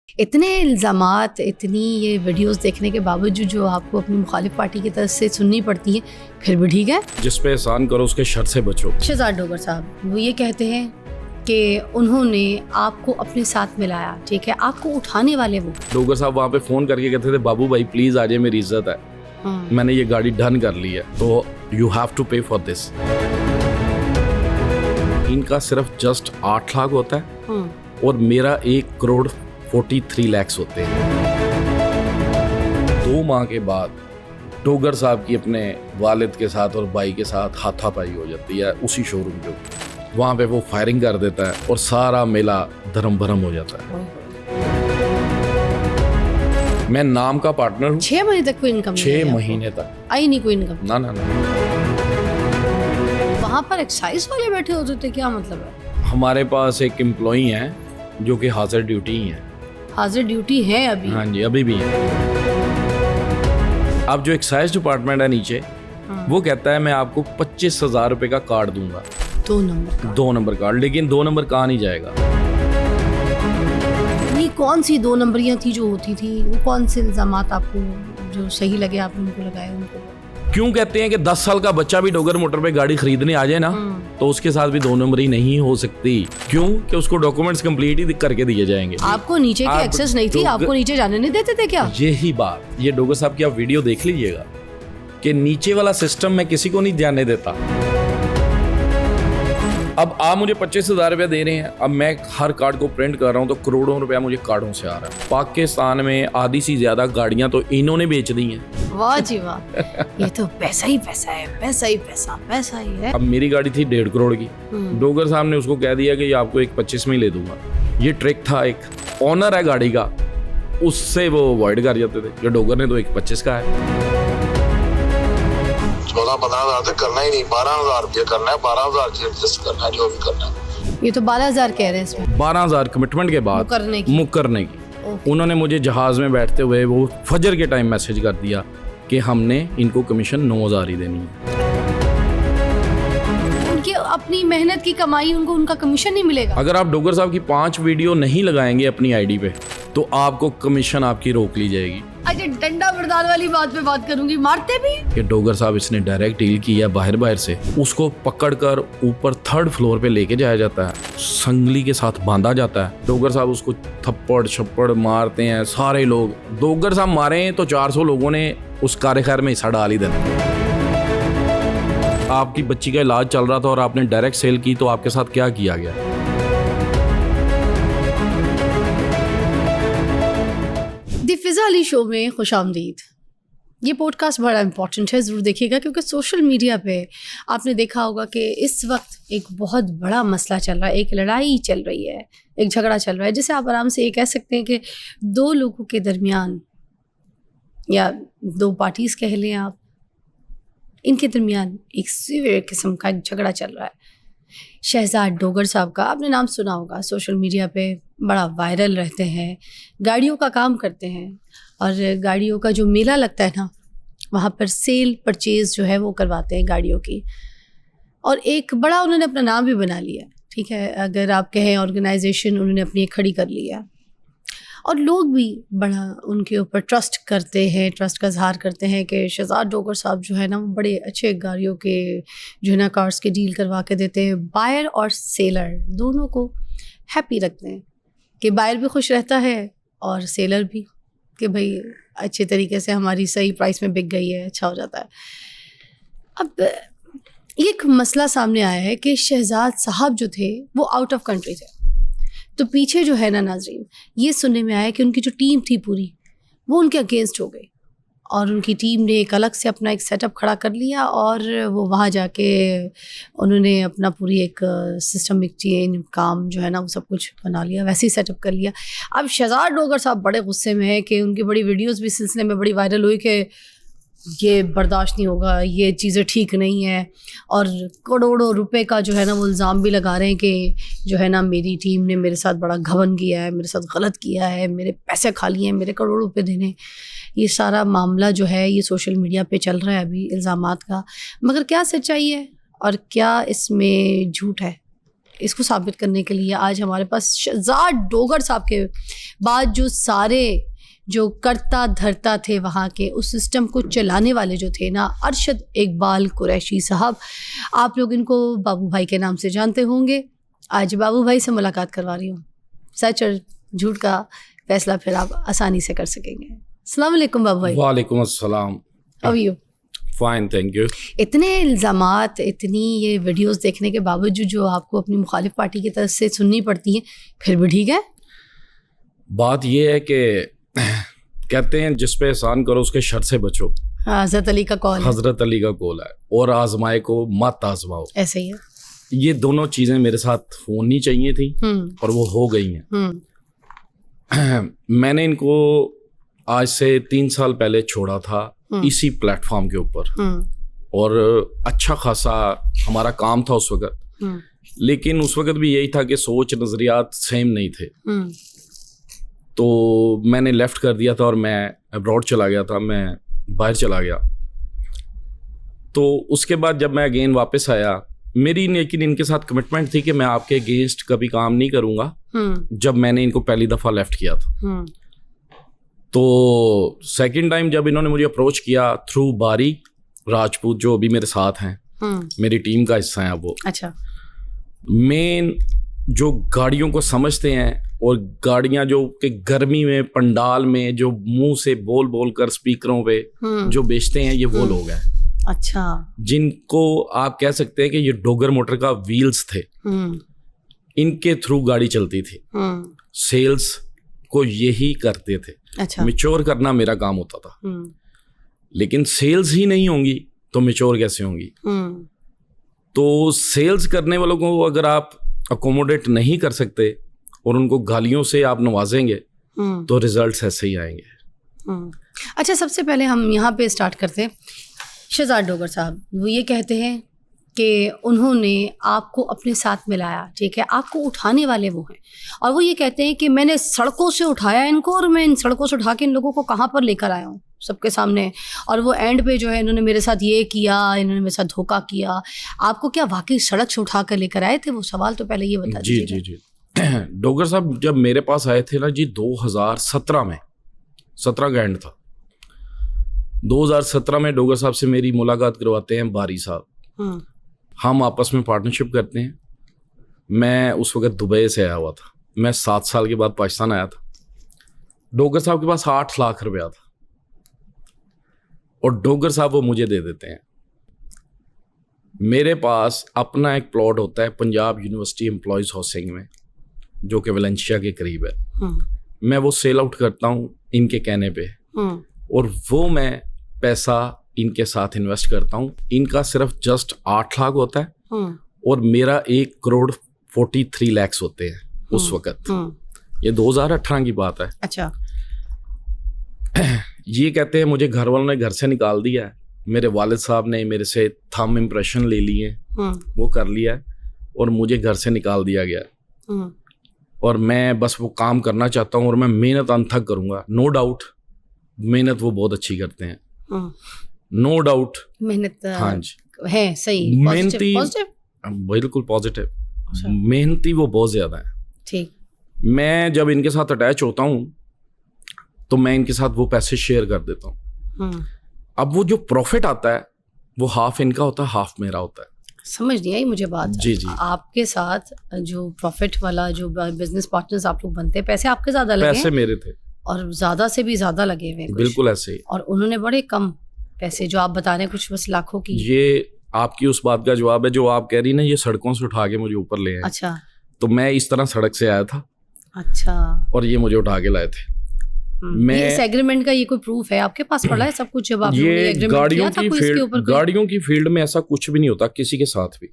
इतने इल्ज़ामात, इतनी ये वीडियोस देखने के बावजूद जो आपको अपनी मुखालिफ पार्टी की तरफ से सुननी पड़ती है, फिर भी ठीक है। जिस पे एहसान करो उसके शर से बचो। शहजाद डोगर साहब वो ये कहते हैं कि उन्होंने आपको अपने साथ मिलाया, ठीक है, आपको उठाने वाले वो डोगर साहब वहाँ पे फ़ोन करके कहते थे बाबू भाई प्लीज़ आ जाए, मेरी इज्जत है, मैंने ये गाड़ी डन कर ली है, तो यू हैव टू पे फॉर दिस। इनका सिर्फ जस्ट 8 लाख होता है और मेरा 1 करोड़ 43 लाख होते हैं। 2 माह के बाद डोगर साहब की अपने वालिद के साथ और भाई के साथ हाथापाई हो जाती है उसी शोरूम के ऊपर। वहाँ पे वो फायरिंग कर देता है और सारा मेला धर्म भरम हो जाता है। मैं नाम का पार्टनर हूँ। 6 महीने तक कोई इनकम 6 महीने तक आई नहीं कोई इनकम। ना ना ना। वहाँ पर एक्साइज वाले बैठे होते थे, क्या मतलब है? हमारे पास एक एम्प्लॉई है जो कि हाजिर ड्यूटी ही है। हाजिर ड्यूटी है अभी? हाँ जी, अभी भी है। अब जो एक्साइज डिपार्टमेंट है नीचे, वो कहता है मैं आपको 25,000 रुपए का कार्ड दूंगा। 2 नंबर कार्ड, लेकिन 2 नंबर कहाँ नहीं जाएगा। ये कौन सी 2 नंबरियां थी जो होती थी? वो कौन से इल्जामात आपको जो सही लगे आपने उनको लगाए? उनको क्यों कहते हैं कि 10 साल का बच्चा भी डोगर मोटर पे गाड़ी खरीदने आ जाए ना, तो उसके साथ भी 2 नंबरी नहीं हो सकती। क्यों? कि उसको डॉक्यूमेंट्स कंप्लीट ही करके दिए जाएंगे। आपको नीचे की एक्सेस नहीं थी? आपको नीचे जाने नहीं देते थे क्या? यही बात, ये डोगर साहब की आप वीडियो देख लीजिएगा कि नीचे वाला सिस्टम मैं किसी को नहीं जाने देता। अब आप मुझे 25,000 रुपया दे रहे हैं, अब मैं हर कार्ड को प्रिंट कर रहा हूँ तो करोड़ों रुपया मुझे कार्डों से आ रहा है। पाकिस्तान में आधी से ज्यादा गाड़ियां तो इन्होंने बेच दी हैं। वाह जी वाह, ये तो पैसा ही पैसा है, पैसा ही पैसा, पैसा ही है। अब मेरी गाड़ी थी 1.5 करोड़ की, डोगर साहब ने उसको कह दिया कि ये आपको 1.25 में ही ले दूंगा। ये ट्रिक था, एक ऑनर है गाड़ी का, उससे वो अवॉइड कर जाते थे कि डोगर ने तो 1.25 का है। 14-15 हज़ार करना ही नहीं, 12,000 रुपया करना है, 12,000 से एडजस्ट करना है, जो भी करना है। ये तो 12,000 कह रहे हैं इसमें। 12,000 कमिटमेंट के बाद मुकरने की। उन्होंने मुझे जहाज में बैठते हुए वो फजर के टाइम मैसेज कर दिया कि हमने इनको कमीशन 9,000 ही देनी है। उनकी अपनी मेहनत की कमाई, उनको उनका कमीशन नहीं मिलेगा। अगर आप डोगर साहब की 5 वीडियो नहीं लगाएंगे अपनी आईडी पे तो आपको कमीशन आपकी रोक ली जाएगी। अच्छा, डंडा बरदार वाली बात पे बात करूंगी, मारते भी? कि डोगर साहब इसने डायरेक्ट डील किया बाहर से, उसको पकड़कर ऊपर 3rd फ्लोर पे लेके जाया जाता है, संगली के साथ बांधा जाता है। डोगर साहब उसको थप्पड़ छप्पड़ मारते हैं सारे लोग। डोगर साहब मारे हैं तो 400 लोगों ने उस कार खैर में हिस्सा डाल ही देना। आपकी बच्ची का इलाज चल रहा था और आपने डायरेक्ट सेल की, तो आपके साथ क्या किया गया? द फिज़ा अली शो में खुशामदीद। ये पॉडकास्ट बड़ा इंपॉर्टेंट है, ज़रूर देखिएगा, क्योंकि सोशल मीडिया पे आपने देखा होगा कि इस वक्त एक बहुत बड़ा मसला चल रहा है, एक लड़ाई चल रही है, एक झगड़ा चल रहा है, जिसे आप आराम से ये कह सकते हैं कि 2 लोगों के दरमियान या 2 पार्टीज़ कह लें आप, इनके दरमियान एक सीवियर किस्म का झगड़ा चल रहा है। शहजाद डोगर साहब का आपने नाम सुना होगा, सोशल मीडिया पे बड़ा वायरल रहते हैं, गाड़ियों का काम करते हैं और गाड़ियों का जो मेला लगता है ना, वहाँ पर सेल परचेज़ जो है वो करवाते हैं गाड़ियों की, और एक बड़ा उन्होंने अपना नाम भी बना लिया, ठीक है, अगर आप कहें ऑर्गेनाइजेशन उन्होंने अपनी एक खड़ी कर लिया, और लोग भी बड़ा उनके ऊपर ट्रस्ट करते हैं, ट्रस्ट का इजहार करते हैं कि शहजाद डोगर साहब जो है ना वो बड़े अच्छे गाड़ियों के जो है ना कार्स के डील करवा के देते हैं। बायर और सेलर दोनों को हैप्पी रखते हैं कि बायर भी खुश रहता है और सेलर भी, कि भाई अच्छे तरीके से हमारी सही प्राइस में बिक गई है, अच्छा हो जाता है। अब एक मसला सामने आया है कि शहजाद साहब जो थे वो आउट ऑफ कंट्री थे, तो पीछे जो है ना नाज़रीन, ये सुनने में आया कि उनकी जो टीम थी पूरी वो उनके अगेंस्ट हो गई और उनकी टीम ने एक अलग से अपना एक सेटअप खड़ा कर लिया और वो वहाँ जाके उन्होंने अपना पूरी एक सिस्टमिक चेन काम जो है ना वो सब कुछ बना लिया, वैसे ही सेटअप कर लिया। अब शहजाद डोगर साहब बड़े गुस्से में है कि उनकी बड़ी वीडियोस भी सिलसिले में बड़ी वायरल हुई कि ये बर्दाश्त नहीं होगा, ये चीज़ें ठीक नहीं है, और करोड़ों रुपए का जो है ना वो इल्ज़ाम भी लगा रहे हैं कि जो है ना मेरी टीम ने मेरे साथ बड़ा घमंड किया है, मेरे साथ गलत किया है, मेरे पैसे खा लिए हैं, मेरे करोड़ों रुपए देने। ये सारा मामला जो है ये सोशल मीडिया पे चल रहा है अभी इल्ज़ामात का, मगर क्या सच्चाई है और क्या इसमें झूठ है, इसको साबित करने के लिए आज हमारे पास शहजाद डोगर साहब के बाद जो सारे जो करता धरता थे वहाँ के, उस सिस्टम को चलाने वाले जो थे ना, अरशद इकबाल कुरैशी साहब, आप लोग इनको बाबू भाई के नाम से जानते होंगे। आज बाबू भाई से मुलाकात करवा रही हूँ, सच और झूठ का फैसला फिर आप आसानी से कर सकेंगे। अस्सलाम वालेकुम बाबू भाई। वालेकुम अस्सलाम। How are you? Fine, thank you. इतने इल्ज़ामात, इतनी ये वीडियोस देखने के बावजूद जो आपको अपनी मुखालिफ पार्टी की तरफ से सुननी पड़ती हैं, फिर भी ठीक है? बात ये है कि कहते हैं जिस पे एहसान करो उसके शर से बचो। हज़रत अली का कौल है। हजरत अली का कौल है, और आजमाए को मत आजमाओ। ऐसे ही है। ये दोनों चीज़ें मेरे साथ होनी चाहिए थी और वो हो गई हैं। मैंने इनको आज से 3 साल पहले छोड़ा था इसी प्लेटफॉर्म के ऊपर, और अच्छा खासा हमारा काम था उस वक्त, लेकिन उस वक्त भी यही था कि सोच नज़रियात सेम नहीं थे। तो मैंने लेफ़्ट कर दिया था और मैं अब्रॉड चला गया था, मैं बाहर चला गया। तो उसके बाद जब मैं अगेन वापस आया, मेरी लेकिन इनके साथ कमिटमेंट थी कि मैं आपके अगेंस्ट कभी काम नहीं करूँगा। जब मैंने इनको पहली दफ़ा लेफ़्ट किया था, तो सेकंड टाइम जब इन्होंने मुझे अप्रोच किया थ्रू बारी राजपूत, जो अभी मेरे साथ हैं, मेरी टीम का हिस्सा हैं वो। अच्छा। मेन जो गाड़ियों को समझते हैं और गाड़ियां जो कि गर्मी में पंडाल में जो मुंह से बोल बोल कर स्पीकरों पे जो बेचते हैं, ये वो लोग हैं। अच्छा। जिनको आप कह सकते हैं कि ये डोगर मोटर का व्हील्स थे, इनके थ्रू गाड़ी चलती थी। सेल्स को यही करते थे। अच्छा। मैच्योर करना मेरा काम होता था, लेकिन सेल्स ही नहीं होंगी तो मैच्योर कैसे होंगी? तो सेल्स करने वालों को अगर आप अकोमोडेट नहीं कर सकते और उनको गालियों से आप नवाजेंगे तो रिजल्ट्स ऐसे ही आएंगे। अच्छा, सबसे पहले हम यहाँ पे स्टार्ट करते हैं। शहजाद डोगर साहब वो ये कहते हैं कि उन्होंने आपको अपने साथ मिलाया, ठीक है, आपको उठाने वाले वो हैं, और वो ये कहते हैं कि मैंने सड़कों से उठाया इनको और मैं इन सड़कों से उठा के इन लोगों को कहाँ पर लेकर आया हूँ सबके सामने, और वो एंड पे जो है इन्होंने मेरे साथ ये किया, इन्होंने मेरे साथ धोखा किया। आपको क्या वाकई सड़क से उठा कर लेकर आए थे? वो सवाल तो पहले ये बता दीजिए। जी जी जी। डोगर साहब जब मेरे पास आए थे ना जी, 2017 में, 17 का एंड था, 2017 में डोगर साहब से मेरी मुलाकात करवाते हैं बारी साहब। हम आपस में पार्टनरशिप करते हैं। मैं उस वक्त दुबई से आया हुआ था, मैं 7 साल के बाद पाकिस्तान आया था। डोगर साहब के पास 8 लाख रुपया था और डोगर साहब वो मुझे दे देते हैं। मेरे पास अपना एक प्लॉट होता है पंजाब यूनिवर्सिटी एम्प्लॉयज़ हाउसिंग में, जो कि वेलेंशिया के करीब है। मैं वो सेल आउट करता हूँ इनके कहने पे, और वो मैं पैसा इनके साथ इन्वेस्ट करता हूँ। इनका सिर्फ जस्ट 8 लाख होता है और मेरा 1 करोड़ 43 लाख होते हैं उस वक्त। ये 2018 की बात है। अच्छा। ये कहते हैं मुझे घर वालों ने घर से निकाल दिया है, मेरे वालिद साहब ने मेरे से थंब इम्प्रेशन ले लिए, वो कर लिया है और मुझे घर से निकाल दिया गया, और मैं बस वो काम करना चाहता हूँ और मैं मेहनत अनथक करूँगा। नो डाउट मेहनत वो बहुत अच्छी करते हैं, नो डाउट मेहनत हाँ जी है, सही, मेहनती, बिल्कुल पॉजिटिव, मेहनती वो बहुत ज़्यादा है। ठीक। मैं जब इनके साथ अटैच होता हूँ तो मैं इनके साथ वो पैसे शेयर कर देता हूँ। अब वो जो प्रॉफिट आता है वो हाफ इनका होता है, हाफ मेरा होता है। समझ नहीं आई मुझे बात। जी जी। आपके साथ जो प्रॉफिट वाला जो बिजनेस पार्टनर्स आप लोग बनते हैं, पैसे आपके ज़्यादा लगे? पैसे मेरे थे और ज़्यादा से भी ज़्यादा लगे हुए। बिल्कुल ऐसे ही। और उन्होंने बड़े कम पैसे, जो आप बता रहे हैं कुछ बस लाखों की। ये आपकी उस बात का जवाब है जो आप कह रही ना, ये सड़कों से उठा के मुझे ऊपर ले आए। अच्छा। तो मैं इस तरह सड़क से आया था। अच्छा। और ये मुझे उठा के लाए थे। मैं इस एग्रीमेंट का ये कोई प्रूफ है आपके पास पड़ा है सब कुछ? जब आप ये गाड़ियों की फील्ड में ऐसा कुछ भी नहीं होता किसी के साथ भी।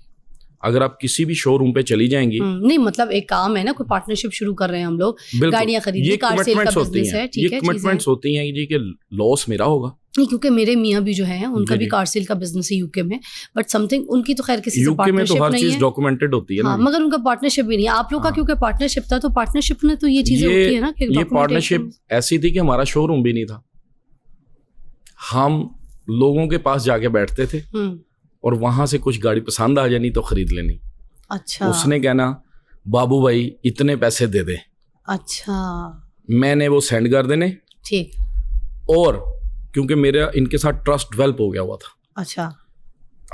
अगर आप किसी भी शोरूम पे चली जाएंगी, नहीं मतलब एक काम है ना, कोई पार्टनरशिप शुरू कर रहे हैं हम लोग, गाड़ियां खरीदनी, कार सेल का बिजनेस है, ठीक है, ये कमिटमेंट्स होती हैं जी कि लॉस मेरा होगा। नहीं, क्योंकि मेरे मियाँ भी जो है उनका भी कार सेल का बिजनेस है यूके में, बट समथिंग उनकी तो खैर किसी से पार्टनरशिप नहीं है। यूके में तो हर चीज डॉक्यूमेंटेड होती है ना, मगर उनका पार्टनरशिप भी नहीं है। आप लोग का क्योंकि पार्टनरशिप था, तो पार्टनरशिप में तो ये चीजें होती है ना कि ये पार्टनरशिप ऐसी थी कि हमारा शोरूम भी नहीं था, हम लोगों के पास जाके बैठते थे और वहां से कुछ गाड़ी पसंद आ जानी तो खरीद लेनी। अच्छा उसने कहना बाबू भाई इतने पैसे दे दे, अच्छा मैंने वो सेंड कर देने। ठीक और क्योंकि मेरा इनके साथ ट्रस्ट डेवलप हो गया हुआ था, अच्छा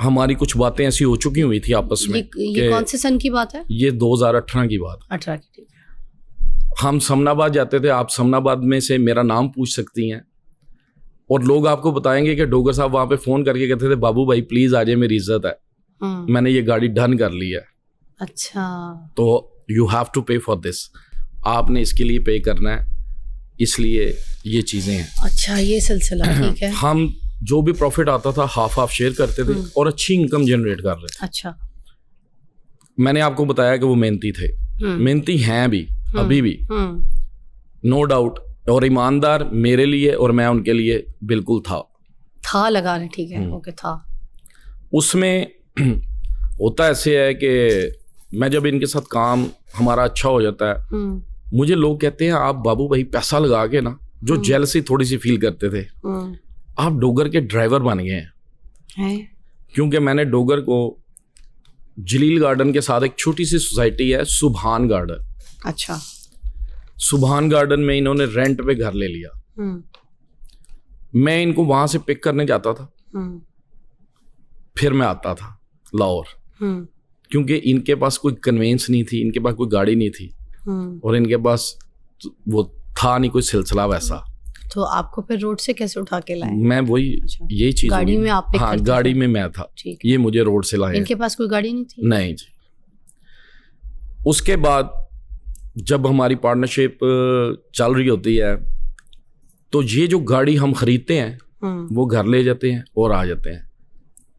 हमारी कुछ बातें ऐसी हो चुकी हुई थी आपस में ये कि कौन से सन की बात है? ये 2018 की बात। 18 की, ठीक है। हम समनाबाद जाते थे, आप समनाबाद में से मेरा नाम पूछ सकती हैं और लोग आपको बताएंगे कि डोगर साहब वहाँ पे फ़ोन करके कहते थे बाबू भाई प्लीज़ आ जाए, मेरी इज्जत है, मैंने ये गाड़ी डन कर ली है, अच्छा तो यू हैव टू पे फॉर दिस, आपने इसके लिए पे करना है, इसलिए ये चीज़ें हैं। अच्छा ये सिलसिला, ठीक है। हम जो भी प्रॉफिट आता था हाफ हाफ शेयर करते थे और अच्छी इनकम जनरेट कर रहे थे। अच्छा मैंने आपको बताया कि वो मेहनती थे, मेहनती हैं भी, अभी भी, नो डाउट, और ईमानदार मेरे लिए और मैं उनके लिए बिल्कुल था लगा रहे, ठीक है, ओके था। उसमें होता ऐसे है कि मैं जब इनके साथ काम हमारा अच्छा हो जाता है, मुझे लोग कहते हैं आप बाबू भाई पैसा लगा के ना, जो जेलसी थोड़ी सी फील करते थे, आप डोगर के ड्राइवर बन गए हैं। क्योंकि मैंने डोगर को जलील गार्डन के साथ एक छोटी सी सोसाइटी है सुभान गार्डन, अच्छा सुभान गार्डन में इन्होंने रेंट पे घर ले लिया। मैं इनको वहां से पिक करने जाता था, फिर मैं आता था लाहौर, क्योंकि इनके पास कोई कन्वेंस नहीं थी, इनके पास कोई गाड़ी नहीं थी और इनके पास वो था नहीं कोई सिलसिला वैसा। तो आपको फिर रोड से कैसे उठा के लाए? मैं वही अच्छा। यही चीज गाड़ी होगी। में आप पिक हाँ करते गाड़ी थे? में मैं था, ठीक। ये मुझे रोड से लाए। इनके पास कोई गाड़ी नहीं थी? नहीं जी। उसके बाद जब हमारी पार्टनरशिप चल रही होती है तो ये जो गाड़ी हम खरीदते हैं वो घर ले जाते हैं और आ जाते हैं।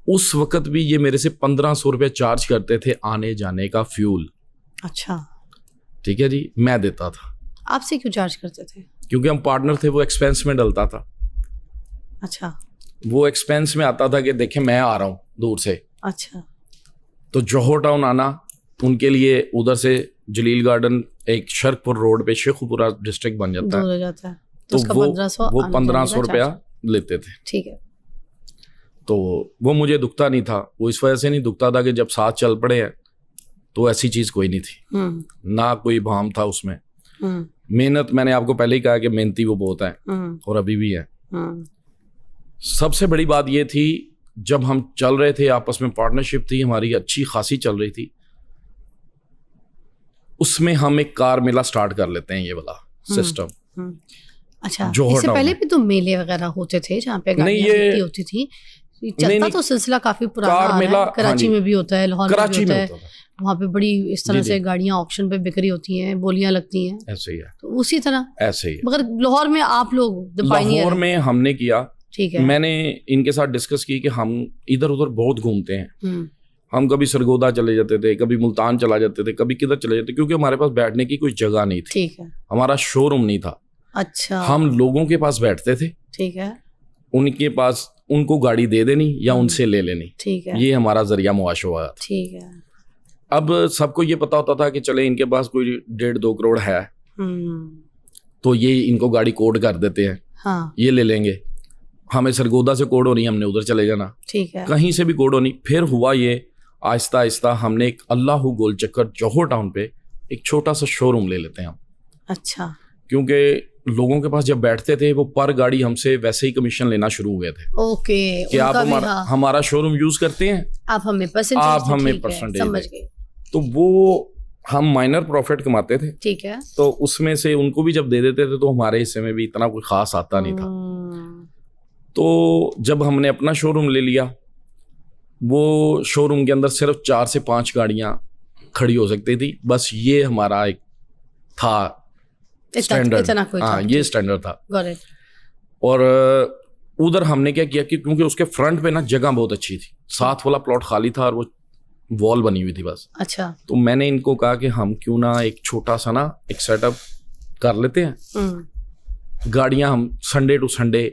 उस वक्त भी ये मेरे से 1500 रुपये चार्ज करते थे आने जाने का फ्यूल। अच्छा ठीक है जी, मैं देता था। आपसे क्यों चार्ज करते थे? क्योंकि हम पार्टनर थे, वो एक्सपेंस में डलता था। अच्छा वो एक्सपेंस में आता था कि देखें मैं आ रहा हूँ दूर से, अच्छा तो जौहर टाउन आना उनके लिए उधर से जलील गार्डन एक शर्कपुर रोड पे शेखुपुरा डिस्ट्रिक्ट बन जाता दूर है, हो जाता है, तो उसका वो 1500 रुपया लेते थे। ठीक है। तो वो मुझे दुखता नहीं था, वो इस वजह से नहीं दुखता था कि जब साथ चल पड़े हैं तो ऐसी चीज़ कोई नहीं थी, ना कोई भाम था उसमें। मेहनत मैंने आपको पहले ही कहा कि मेहनती वो बहुत है और अभी भी है। सबसे बड़ी बात ये थी जब हम चल रहे थे, आपस में पार्टनरशिप थी हमारी अच्छी खासी चल रही थी, उसमें हम एक कार मेला स्टार्ट कर लेते हैं, ये वाला सिस्टम। अच्छा जौहर इससे टाउन पहले में। भी तो मेले वगैरह होते थे जहाँ पे नहीं, गाड़ियाँ ये- बिकती होती थी, चलता नहीं, तो सिलसिला काफी पुराना कार आ रहा मेला, है। कराची हाँ जी। में भी होता है, लाहौर में भी कराची होता में है, होता था, वहाँ पे बड़ी इस तरह जी, से जी। गाड़ियाँ ऑक्शन पे बिक्री होती हैं, बोलियां लगती हैं, ऐसे ही है, तो उसी तरह। ऐसे ही है। मगर लाहौर में आप लोग the pioneer लाहौर हैं। में हमने किया, ठीक है। मैंने इनके साथ डिस्कस की कि हम इधर उधर बहुत घूमते हैं, हम्म, हम कभी सरगोदा चले जाते थे, कभी मुल्तान चला जाते थे, कभी किधर चले जाते, क्योंकि हमारे पास बैठने की कोई जगह नहीं थी, ठीक है। हमारा शोरूम नहीं था। अच्छा हम लोगों के पास बैठते थे, ठीक है, उनके पास उनको गाड़ी दे देनी या उनसे ले लेनी, ठीक है, ये हमारा जरिया मुआश हुआ था। ठीक है। अब सबको ये पता होता था कि चले इनके पास कोई 1.5-2 करोड़ है, तो ये इनको गाड़ी कोड कर देते हैं, हाँ ये ले लेंगे। हमें सरगोदा से कोड होनी, हमने उधर चले जाना, ठीक है। कहीं से भी कोड होनी। फिर हुआ ये आहिस्ता आहिस्ता हमने एक अल्लाह गोल चक्कर जौहर टाउन पे एक छोटा सा शोरूम ले लेते हैं हम, अच्छा क्योंकि लोगों के पास जब बैठते थे वो पर गाड़ी हमसे वैसे ही कमिशन लेना शुरू हुए थे ओके। कि आप उनका भी हमारा हाँ, हमारा शोरूम यूज करते हैं, आप हमें परसेंटेज आप हमें ठीक है, परसेंटेज समझ दें। गई, तो वो हम माइनर प्रॉफिट कमाते थे, ठीक है। तो उसमें से उनको भी जब दे देते थे तो हमारे हिस्से में भी इतना कोई खास आता नहीं था। तो जब हमने अपना शोरूम ले लिया, वो शोरूम के अंदर सिर्फ 4 से 5 गाड़ियां खड़ी हो सकती थी, बस ये हमारा एक था स्टैंडर्ड। इतना कोई हाँ, ये स्टैंडर्ड था। Got it. और उधर हमने क्या किया कि क्योंकि उसके फ्रंट पे ना जगह बहुत अच्छी थी, साथ वाला प्लॉट खाली था और वो वॉल बनी हुई थी बस, अच्छा तो मैंने इनको कहा कि हम क्यों ना एक छोटा सा ना एक सेटअप कर लेते हैं, गाड़ियां हम संडे टू संडे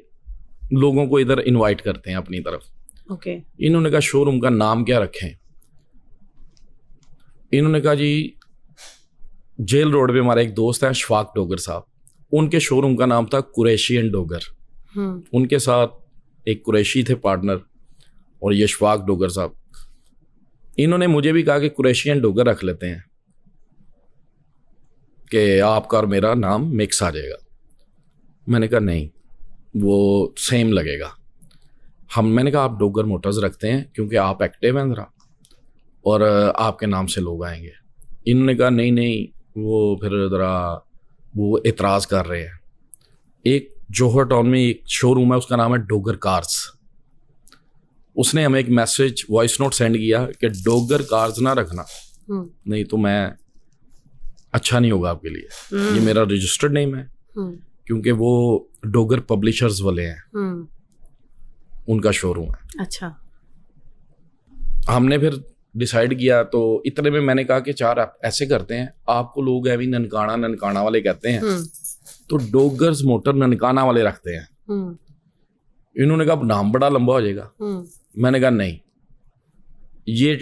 लोगों को इधर इनवाइट करते हैं अपनी तरफ। ओके इन्होंने कहा शोरूम का नाम क्या रखें, इन्होंने कहा जी जेल रोड पे हमारा एक दोस्त है अशफाक डोगर साहब, उनके शोरूम का नाम था कुरैशी एंड डोगर। उनके साथ एक कुरैशी थे पार्टनर और ये अशफाक डोगर साहब। इन्होंने मुझे भी कहा कि कुरैशियन डोगर रख लेते हैं कि आपका और मेरा नाम मिक्स आ जाएगा। मैंने कहा नहीं, वो सेम लगेगा। मैंने कहा आप डोगर मोटर्स रखते हैं क्योंकि आप एक्टिव हैं ज़रा और आपके नाम से लोग आएंगे। इन्होंने कहा नहीं नहीं, वो फिर ज़रा वो एतराज़ कर रहे हैं। एक जौहर टाउन में एक शोरूम है, उसका नाम है डोगर कार्स। उसने हमें एक मैसेज वॉइस नोट सेंड किया कि डोगर कार्स ना रखना, नहीं तो मैं अच्छा नहीं होगा आपके लिए। ये मेरा रजिस्टर्ड नेम है क्योंकि वो डोगर पब्लिशर्स वाले हैं, उनका शोरूम है। अच्छा। हमने फिर डिसाइड किया, तो इतने में मैंने कहा कि चार आप ऐसे करते हैं, आपको लोग ऐवी ननकाना वाले कहते हैं, तो डोगर्स मोटर ननकाना वाले रखते हैं। इन्होंने कहा नाम बड़ा लंबा हो जाएगा। मैंने कहा नहीं, ये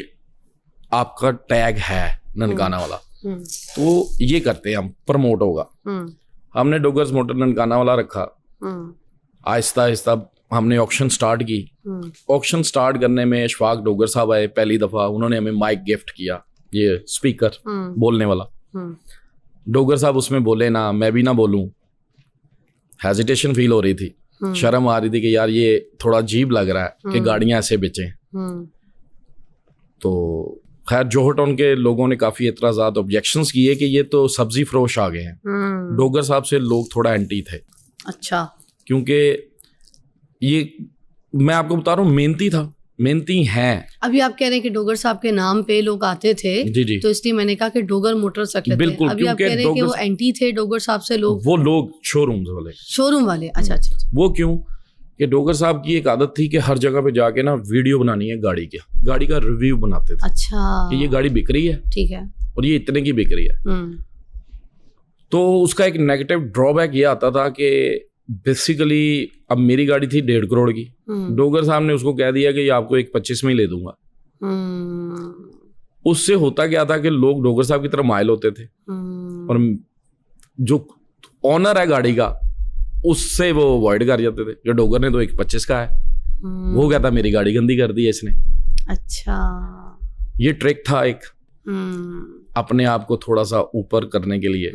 आपका टैग है ननकाना वाला, तो ये करते हैं हम, प्रमोट होगा। हमने डोगर्स मोटर ननकाना वाला रखा। आहिस्ता आहिस्ता हमने ऑक्शन स्टार्ट की। ऑक्शन स्टार्ट करने में अशफाक डोगर साहब आए पहली दफ़ा। उन्होंने हमें माइक गिफ्ट किया, ये स्पीकर बोलने वाला। डोगर साहब उसमें बोले ना, मैं भी ना बोलूं। हेजिटेशन फील हो रही थी, शर्म आ रही थी कि यार ये थोड़ा अजीब लग रहा है कि गाड़ियां ऐसे बेचें। तो खैर जौहर टाउन के लोगों ने काफ़ी एतराज़ात, ऑब्जेक्शंस किए कि ये तो सब्जी फरोश आ गए हैं। डोगर साहब से लोग थोड़ा एंटी थे। अच्छा। क्योंकि ये मैं आपको बता रहा हूँ मेहनती था, मेहनती हैं। अभी आप कह रहे हैं कि डोगर साहब के नाम पे लोग आते थे, जी जी, तो इसलिए मैंने कहा कि डोगर मोटर्स रख लेते हैं। बिल्कुल, अभी आप कह रहे हैं कि वो एंटी थे डोगर साहब से लोग, वो लोग शोरूम वाले, शोरूम वाले। अच्छा अच्छा। वो क्यों कि डोगर साहब की एक आदत थी कि हर जगह पे जाके ना वीडियो बनानी है गाड़ी का रिव्यू बनाते थे। अच्छा, कि ये गाड़ी बिक रही है, ठीक है, और ये इतने की बिक रही है। तो उसका एक नेगेटिव ड्रॉबैक ये आता था कि बेसिकली अब मेरी गाड़ी थी 1.5 करोड़ की, डोगर साहब ने उसको कह दिया कि ये आपको 1.25 में ही ले दूंगा। उससे होता क्या था कि लोग डोगर साहब की तरफ माइल होते थे, और जो ऑनर है गाड़ी का उससे वो अवॉइड कर जाते थे कि डोगर ने तो 1.25 का है। वो कहता मेरी गाड़ी गंदी कर दी है इसने। अच्छा, ये ट्रिक था एक, अपने आप को थोड़ा सा ऊपर करने के लिए।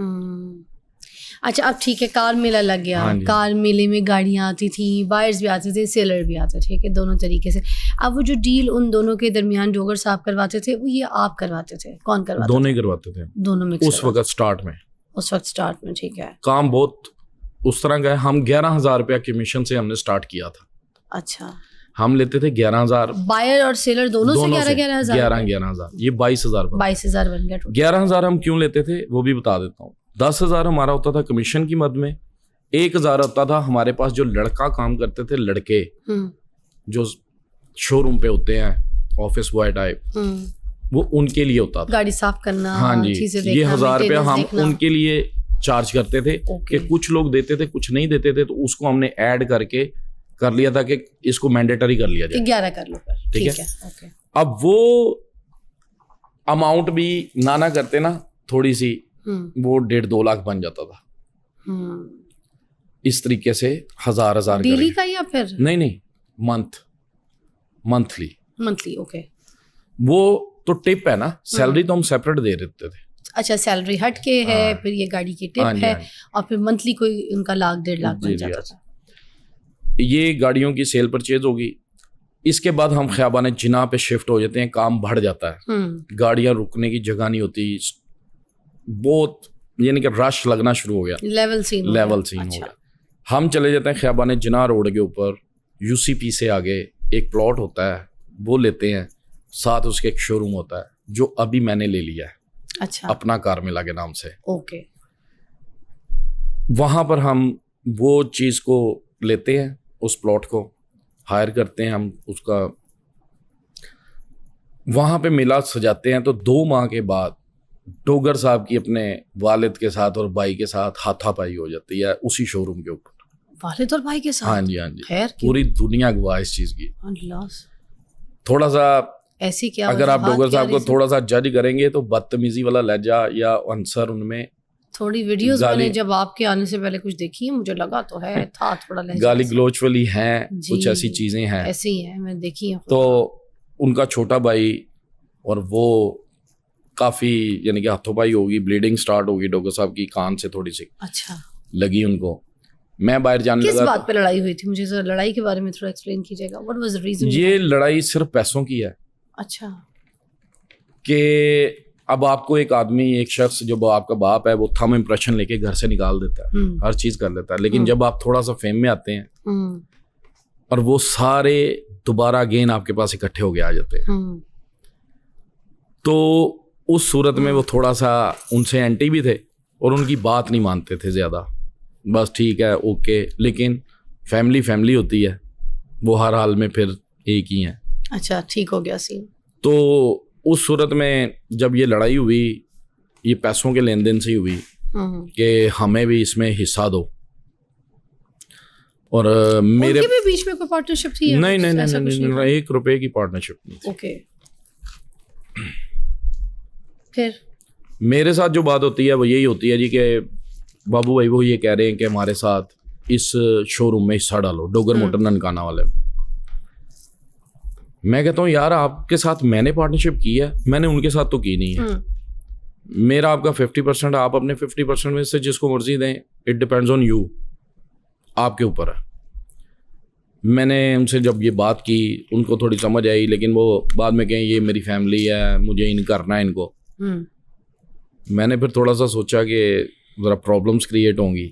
अच्छा, अब ठीक है, कार मेला लग गया। हाँ, कार मेले में गाड़ियाँ आती थी, बायर्स भी आते थे, सेलर भी आते थे, ठीक है, दोनों तरीके से। अब वो जो डील उन दोनों के दरमियान डोगर साहब करवाते थे, वो ये आप करवाते थे? कौन करवाते? दोनों ही करवाते थे, दोनों में उस वक्त स्टार्ट में। ठीक है। काम बहुत उस तरह का है। हम 11,000 रुपया कमीशन से हमने स्टार्ट किया था। अच्छा, हम लेते थे 11,000, बायर और सेलर दोनों से 11,000 ये 22,000 22,000 बन गया। 11,000 हम क्यों लेते थे वो भी बता देता हूँ। 10,000 हमारा होता था कमीशन की मद में, 1,000 होता था हमारे पास जो लड़का काम करते थे, लड़के जो शोरूम पे होते हैं, ऑफिस बॉय टाइप, वो उनके लिए होता था, गाड़ी साफ करना। हाँ जी, ये 1,000 रुपया हम उनके लिए चार्ज करते थे। कि कुछ लोग देते थे, कुछ नहीं देते थे, तो उसको हमने ऐड करके कर लिया था कि इसको मैंडेटरी कर लिया जाए, 11 कर लो, ठीक है। ओके। अब वो अमाउंट भी ना करते ना थोड़ी सी, वो 1.5-2 लाख बन जाता था। इस तरीके से 1,000 डेली का या फिर नहीं मंथली। ओके। वो तो टिप है ना, सैलरी तो हम सेपरेट दे देते थे। अच्छा, सैलरी हट के है, फिर ये गाड़ी की टिप है, और फिर मंथली कोई उनका 1,00,000-1.5 लाख बन जाता था। ये गाड़ियों की सेल परचेज होगी। इसके बाद हम ख़ियाबान जिना पे शिफ्ट हो जाते हैं, काम बढ़ जाता है, गाड़ियां रुकने की जगह नहीं होती, बहुत यानी कि रश लगना शुरू हो गया, लेवल सीन हो गया। हम चले जाते हैं ख़ियाबान जिना रोड के ऊपर, यूसीपी से आगे एक प्लॉट होता है, वो लेते हैं, साथ उसके एक शोरूम होता है जो अभी मैंने ले लिया है। अच्छा, अपना कार मेला के नाम से। ओके। वहाँ पर हम वो चीज़ को लेते हैं, उस प्लॉट को हायर करते हैं, हम उसका वहाँ पे मेला सजाते हैं। तो 2 माह के बाद डोगर साहब की अपने वालिद के साथ और भाई के साथ हाथापाई हो जाती है उसी शोरूम के ऊपर। वालिद और भाई के साथ? हाँ जी, खैर, पूरी दुनिया गवाह इस चीज़ की। थोड़ा सा ऐसी क्या, अगर आप डोगर साहब को थोड़ा सा जज करेंगे तो बदतमीजी वाला लहजा या आंसर उनमें थोड़ी वीडियोस मैंने जब आपके आने से पहले कुछ देखी है, मुझे लगा तो है था थोड़ा लहजा, गाली गलोच वाली हैं, कुछ ऐसी चीजें हैं, ऐसी हैं, मैं देखी है। तो उनका छोटा भाई और वो काफ़ी यानी कि हाथों-पाई होगी, ब्लीडिंग स्टार्ट होगी डॉक्टर साहब की, कान से थोड़ी सी अच्छा, लगी उनको। मैं बाहर जाने किस लगा बात पे लड़ाई हुई थी? मुझे जरा लड़ाई के बारे में थोड़ा एक्सप्लेन कीजिएगा। What was the reason? ये लड़ाई सिर्फ पैसों की है अच्छा। कि अब आपको एक आदमी, एक शख्स जो आपका बाप है, वो थंब इम्प्रेशन लेके घर से निकाल देता है, हर चीज़ कर लेता है, लेकिन जब आप थोड़ा सा फेम में आते हैं और वो सारे दोबारा अगेन आपके पास इकट्ठे होके आ जाते हैं, तो उस सूरत में वो थोड़ा सा उनसे एंटी भी थे और उनकी बात नहीं मानते थे ज़्यादा। बस ठीक है, ओके, लेकिन फैमिली फैमिली होती है, वो हर हाल में फिर एक ही हैं। अच्छा, ठीक हो गया सीन। तो उस सूरत में जब ये लड़ाई हुई, ये पैसों के लेन देन से ही हुई कि हमें भी इसमें हिस्सा दो। और मेरे उनके भी बीच में कोई पार्टनरशिप थी? नहीं नहीं नहीं नहीं, नहीं, 1 रुपए की पार्टनरशिप नहीं थी। ओके, फिर मेरे साथ जो बात होती है वो यही होती है जी कि बाबू भाई वो ये कह रहे हैं कि हमारे साथ इस शोरूम में हिस्सा डालो, डोगर मोटर ननकाना वाले में। मैं कहता हूँ यार आपके साथ मैंने पार्टनरशिप की है, मैंने उनके साथ तो की नहीं है। मेरा आपका 50%, आप अपने 50% में से जिसको मर्जी दें, इट डिपेंड्स ऑन यू, आपके ऊपर है। मैंने उनसे जब ये बात की, उनको थोड़ी समझ आई, लेकिन वो बाद में कहें ये मेरी फैमिली है, मुझे इन करना है इनको। मैंने फिर थोड़ा सा सोचा कि ज़रा प्रॉब्लम्स क्रिएट होंगी,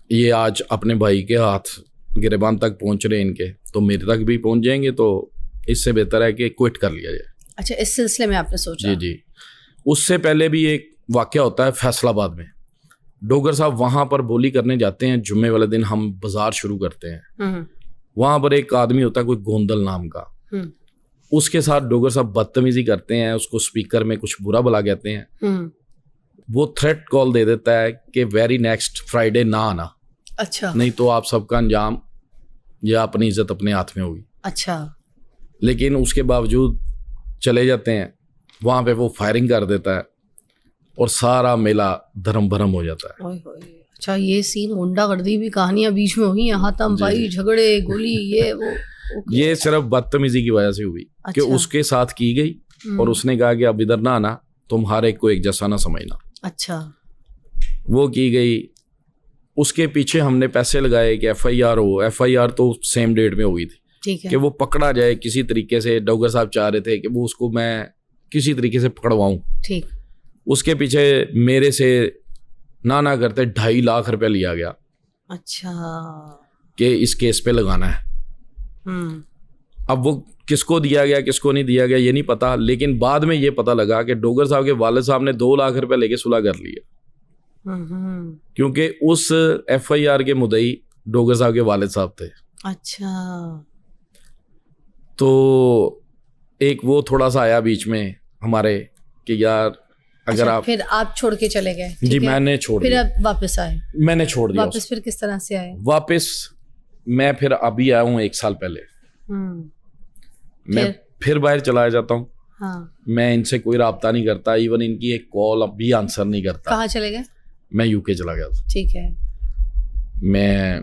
ये आज अपने भाई के हाथ गिरेबान तक पहुंच रहे हैं इनके, तो मेरे तक भी पहुंच जाएंगे, तो इससे बेहतर है कि क्विट कर लिया जाए। अच्छा, इस सिलसिले में आपने सोचा? जी जी। उससे पहले भी एक वाक़या होता है फैसलाबाद में। डोगर साहब वहाँ पर बोली करने जाते हैं, जुम्मे वाले दिन हम बाज़ार शुरू करते हैं। वहाँ पर एक आदमी होता है कोई गोंदल नाम का, उसके साथ डोगर साहब बदतमीजी करते हैं, उसको स्पीकर में कुछ बुरा भला कहते हैं। वो थ्रेट कॉल दे देता है कि वेरी नेक्स्ट फ्राइडे ना आना, अच्छा, नहीं तो आप सबका अंजाम या अपनी इज्जत अपने हाथ में होगी। अच्छा, लेकिन उसके बावजूद चले जाते हैं, वहाँ पे वो फायरिंग कर देता है और सारा मेला धर्म भरम हो जाता है। ओए होए। अच्छा, ये सीन गुंडागर्दी भी कहानियां बीच में हुई हैं, हाथम-पाई, झगड़े, गोली, ये वो? ओके। ये सिर्फ बदतमीजी की वजह से हुई कि अच्छा। उसके साथ की गई और उसने कहा कि अब इधर ना आना, तुम हर एक को एक जैसा ना समझना। अच्छा, वो की गई। उसके पीछे हमने पैसे लगाए कि FIR हो। FIR तो सेम डेट में हुई थी ठीक है। कि वो पकड़ा जाए किसी तरीके से। डोगर साहब चाह रहे थे कि वो उसको मैं किसी तरीके से पकड़वाऊँ। ठीक। उसके पीछे मेरे से ना करते 2.5 लाख रुपए लिया गया अच्छा। कि इस केस पे लगाना है। अब वो किसको दिया गया किसको नहीं दिया गया ये नहीं पता, लेकिन बाद में ये पता लगा कि डोगर साहब के वालिद साहब ने 2 लाख रुपए लेके सुलह कर लिया, क्योंकि उस FIR के मुद्दई डोगर साहब के वालिद साहब थे। अच्छा। तो एक वो थोड़ा सा आया बीच में हमारे कि यार अगर अच्छा, आप फिर आप छोड़ के चले गए? जी, ठीक है। मैंने छोड़ फिर दिया। आप वापस आए? मैंने छोड़ दिया वापस फिर किस तरह से आए? वापस मैं फिर अभी आया हूँ 1 साल पहले। मैं फिर बाहर चला जाता हूँ। हाँ। मैं इनसे कोई राब्ता नहीं करता, इवन इनकी एक कॉल अब भी आंसर नहीं करता। कहाँ चले गए? मैं UK चला गया था। ठीक है। मैं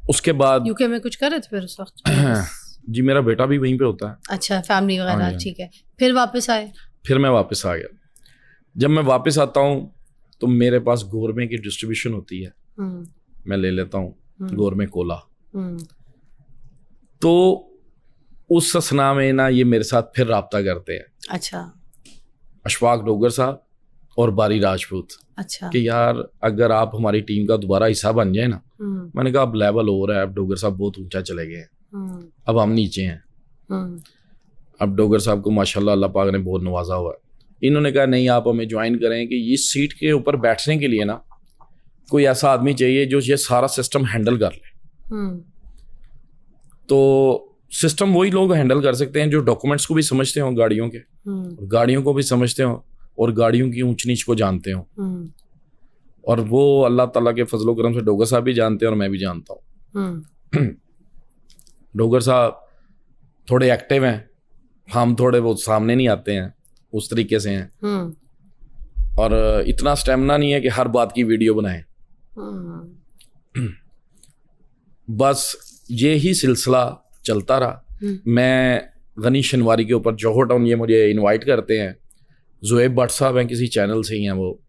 उसके बाद यूके में कुछ कर रहे थे फिर उस वक्त? जी, मेरा बेटा भी वहीं पे होता है। अच्छा, फैमिली हाँ वगैरह। जी। ठीक है, फिर वापस आए? फिर मैं वापस आ गया। जब मैं वापस आता हूँ तो मेरे पास गोरमे की डिस्ट्रीब्यूशन होती है, मैं ले लेता हूँ गोरमे कोला। तो उस ससना में ना ये मेरे साथ फिर राब्ता करते हैं। अच्छा। अशफाक डोगर साहब और बारी राजपूत। अच्छा। कि यार अगर आप हमारी टीम का दोबारा हिस्सा बन जाए ना। मैंने कहा अब लेवल हो रहा है, अब डोगर साहब बहुत ऊंचा चले गए हैं, अब हम नीचे हैं। अब डोगर साहब को माशाल्लाह अल्लाह पाक ने बहुत नवाजा हुआ है। इन्होंने कहा नहीं, आप हमें ज्वाइन करें कि इस सीट के ऊपर बैठने के लिए ना कोई ऐसा आदमी चाहिए जो ये सारा सिस्टम हैंडल कर ले। तो सिस्टम वही लोग हैंडल कर सकते हैं जो डॉक्यूमेंट्स को भी समझते हो, गाड़ियों के, गाड़ियों को भी समझते हो और गाड़ियों की ऊंच नीच को जानते हो। और वो अल्लाह ताला के फजलो करम से डोगर साहब भी जानते हैं और मैं भी जानता हूँ। डोगर साहब थोड़े एक्टिव हैं, हम थोड़े बहुत सामने नहीं आते हैं, उस तरीके से हैं। और इतना स्टेमिना नहीं है कि हर बात की वीडियो बनाएं। बस ये ही सिलसिला चलता रहा। मैं गनी शनवारी के ऊपर जौहर टाउन ये मुझे इनवाइट करते हैं। ज़ुएब भट्ट साहब हैं, किसी चैनल से ही हैं, वो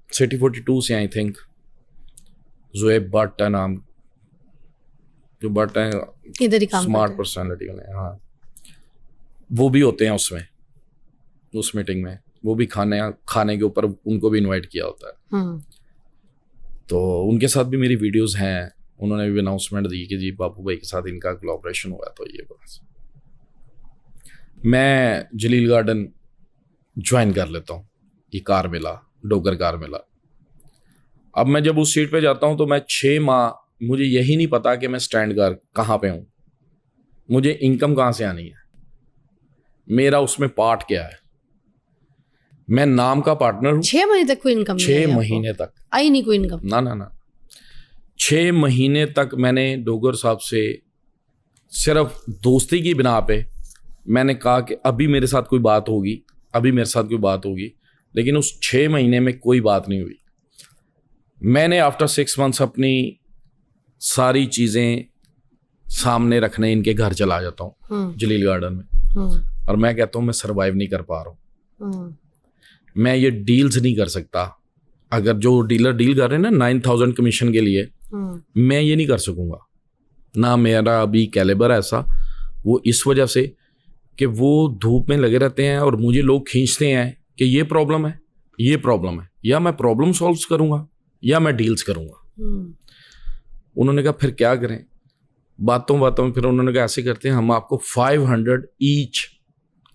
सिटी 42 से आई थिंक, ज़ुएब भट्ट है नाम, जो भट्ट हैं इधर ही काम स्मार्ट करते पर्सनालिटी वाले, हाँ वो भी होते हैं उसमें, उस मीटिंग में वो भी खाने के ऊपर उनको भी इनवाइट किया होता है। हैं। तो उनके साथ भी मेरी वीडियोस हैं, उन्होंने भी अनाउंसमेंट दी कि जी बापू भाई के साथ इनका कोलैबोरेशन हुआ। तो ये बस मैं जलील गार्डन ज्वाइन कर लेता हूँ, ये कार मेला, डोगर कार मेला। अब मैं जब उस सीट पे जाता हूँ तो मैं 6 माह मुझे यही नहीं पता कि मैं स्टैंड कार कहाँ पे हूँ, मुझे इनकम कहाँ से आनी है, मेरा उसमें पार्ट क्या है। मैं नाम का पार्टनर हूँ। 6 महीने तक कोई इनकम नहीं 6 महीने तक आई नहीं कोई इनकम? ना 6 महीने तक मैंने डोगर साहब से सिर्फ दोस्ती की बिना पे मैंने कहा कि अभी मेरे साथ कोई बात होगी, अभी मेरे साथ कोई बात होगी, लेकिन उस 6 महीने में कोई बात नहीं हुई। मैंने आफ्टर 6 मंथ्स अपनी सारी चीज़ें सामने रखने इनके घर चला जाता हूँ जलील गार्डन में, और मैं कहता हूँ मैं सर्वाइव नहीं कर पा रहा हूँ, मैं ये डील्स नहीं कर सकता। अगर जो डीलर डील कर रहे हैं ना 9,000 कमीशन के लिए, मैं ये नहीं कर सकूँगा, ना मेरा अभी कैलिबर ऐसा। वो इस वजह से कि वो धूप में लगे रहते हैं और मुझे लोग खींचते हैं कि ये प्रॉब्लम है, ये प्रॉब्लम है, या मैं प्रॉब्लम सॉल्व करूँगा या मैं डील्स करूँगा। उन्होंने कहा फिर क्या करें, बातों में फिर उन्होंने कहा ऐसे करते हैं, हम आपको 500 ईच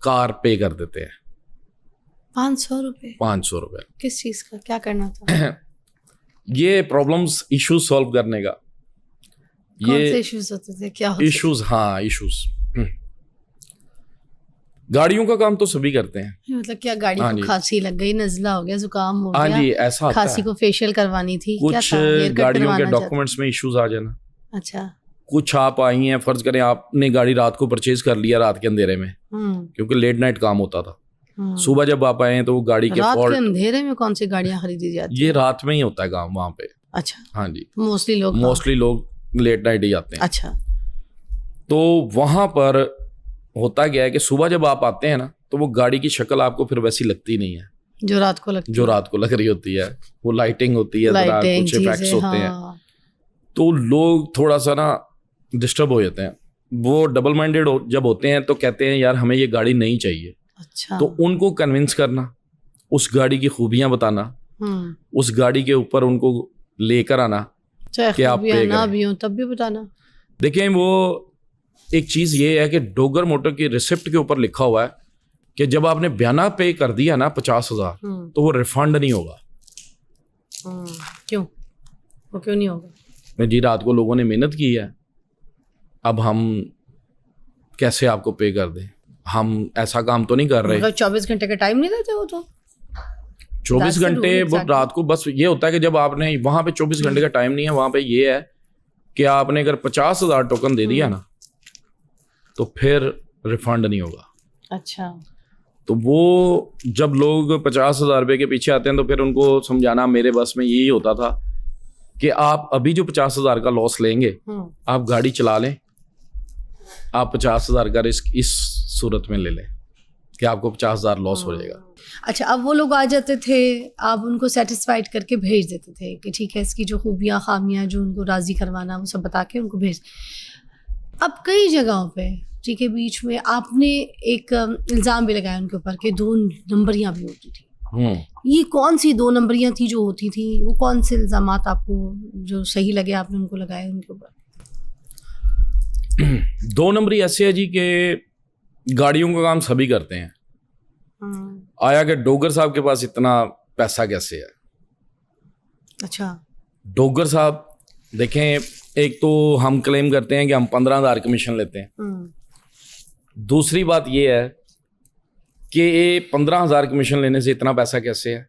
कार पे कर देते हैं। 500 रुपए? 500 रुपये किस चीज का, क्या करना था? ये प्रॉब्लम्स इश्यूज सॉल्व करने का। कौन ये से इश्यूज होते थे, क्या होते इश्यूज, हाँ इश्यूज, गाड़ियों का काम तो सभी करते हैं। थे? मतलब क्या गाड़ी हाँ को जी। खांसी लग गई, नजला हो गया, जुकाम हो हाँ गया, जी, ऐसा होता खांसी है। को फेशियल करवानी थी, क्या कुछ था? हेयर कट गाड़ियों के करवाना डॉक्यूमेंट्स में इश्यूज आ जाना। चाहते? अच्छा। कुछ आप आई हैं, फर्ज करें आपने गाड़ी रात को परचेज कर लिया रात के अंधेरे में, क्योंकि लेट नाइट काम होता था। सुबह जब आप आए हैं तो वो गाड़ी के रात के फॉल्ट, अंधेरे में कौन सी गाड़ियां खरीदी जाती? ये रात में ही होता है काम वहाँ पे। अच्छा, हाँ जी, मोस्टली लोग लेट नाइट ही आते हैं। अच्छा। तो वहाँ पर होता क्या है कि सुबह जब आप आते हैं ना तो वो गाड़ी की शक्ल आपको फिर वैसी लगती नहीं है जो रात को लगती जो रात को लग रही होती है। वो लाइटिंग होती है, जरा लाइटिंग कुछ इफेक्ट्स चीजें, होते हैं, हाँ। तो लोग थोड़ा सा ना डिस्टर्ब हो जाते हैं। वो डबल माइंडेड जब होते हैं तो कहते हैं यार हमें ये गाड़ी नहीं चाहिए। अच्छा। तो उनको कन्विंस करना, उस गाड़ी की खूबियां बताना, उस गाड़ी के ऊपर उनको लेकर आना, चाहे कि आप खूबियां पे ना करें। भी हो तब भी बताना। देखें वो एक चीज़ ये है कि डोगर मोटर की रिसिप्ट के ऊपर लिखा हुआ है कि जब आपने बयाना पे कर दिया ना 50,000 तो वो रिफंड नहीं होगा। क्यों? वो क्यों नहीं होगा? मैं जी रात को लोगों ने मेहनत की है, अब हम कैसे आपको पे कर दें, हम ऐसा काम तो नहीं कर रहे। मतलब 24 घंटे का टाइम नहीं देते हो तो? 24 That's the घंटे rule, वो exactly. रात को बस ये होता है कि जब आपने वहाँ पे 24 घंटे का टाइम नहीं है, वहाँ पे ये है कि आपने अगर 50,000 टोकन दे दिया ना तो फिर रिफंड नहीं होगा। अच्छा। तो वो जब लोग 50,000 रुपये के पीछे आते हैं तो फिर उनको समझाना मेरे बस में यही होता था कि आप अभी जो 50,000 का लॉस लेंगे, आप गाड़ी चला लें, आप 50,000 का रिस्क इस सूरत में ले लें कि आपको 50,000 लॉस हो जाएगा। अच्छा, अब वो लोग आ जाते थे, आप उनको सेटिस्फाइड करके भेज देते थे कि ठीक है, इसकी जो खूबियाँ खामियाँ जो उनको राज़ी करवाना वो सब बता के उनको भेज। अब कई जगहों पे ठीक है बीच में आपने एक इल्ज़ाम भी लगाया उनके ऊपर कि 2 नंबरियाँ भी होती थी। ये कौन सी 2 नंबरियाँ थी जो होती थी? वो कौन से इल्ज़ामात आपको जो सही लगे आपने उनको लगाए उनके ऊपर? 2 नंबरी ऐसे है जी कि गाड़ियों का काम सभी करते हैं। आया कि डोगर साहब के पास इतना पैसा कैसे है? अच्छा। डोगर साहब देखें, एक तो हम क्लेम करते हैं कि हम 15,000 कमीशन लेते हैं। दूसरी बात ये है कि 15,000 कमीशन लेने से इतना पैसा कैसे है,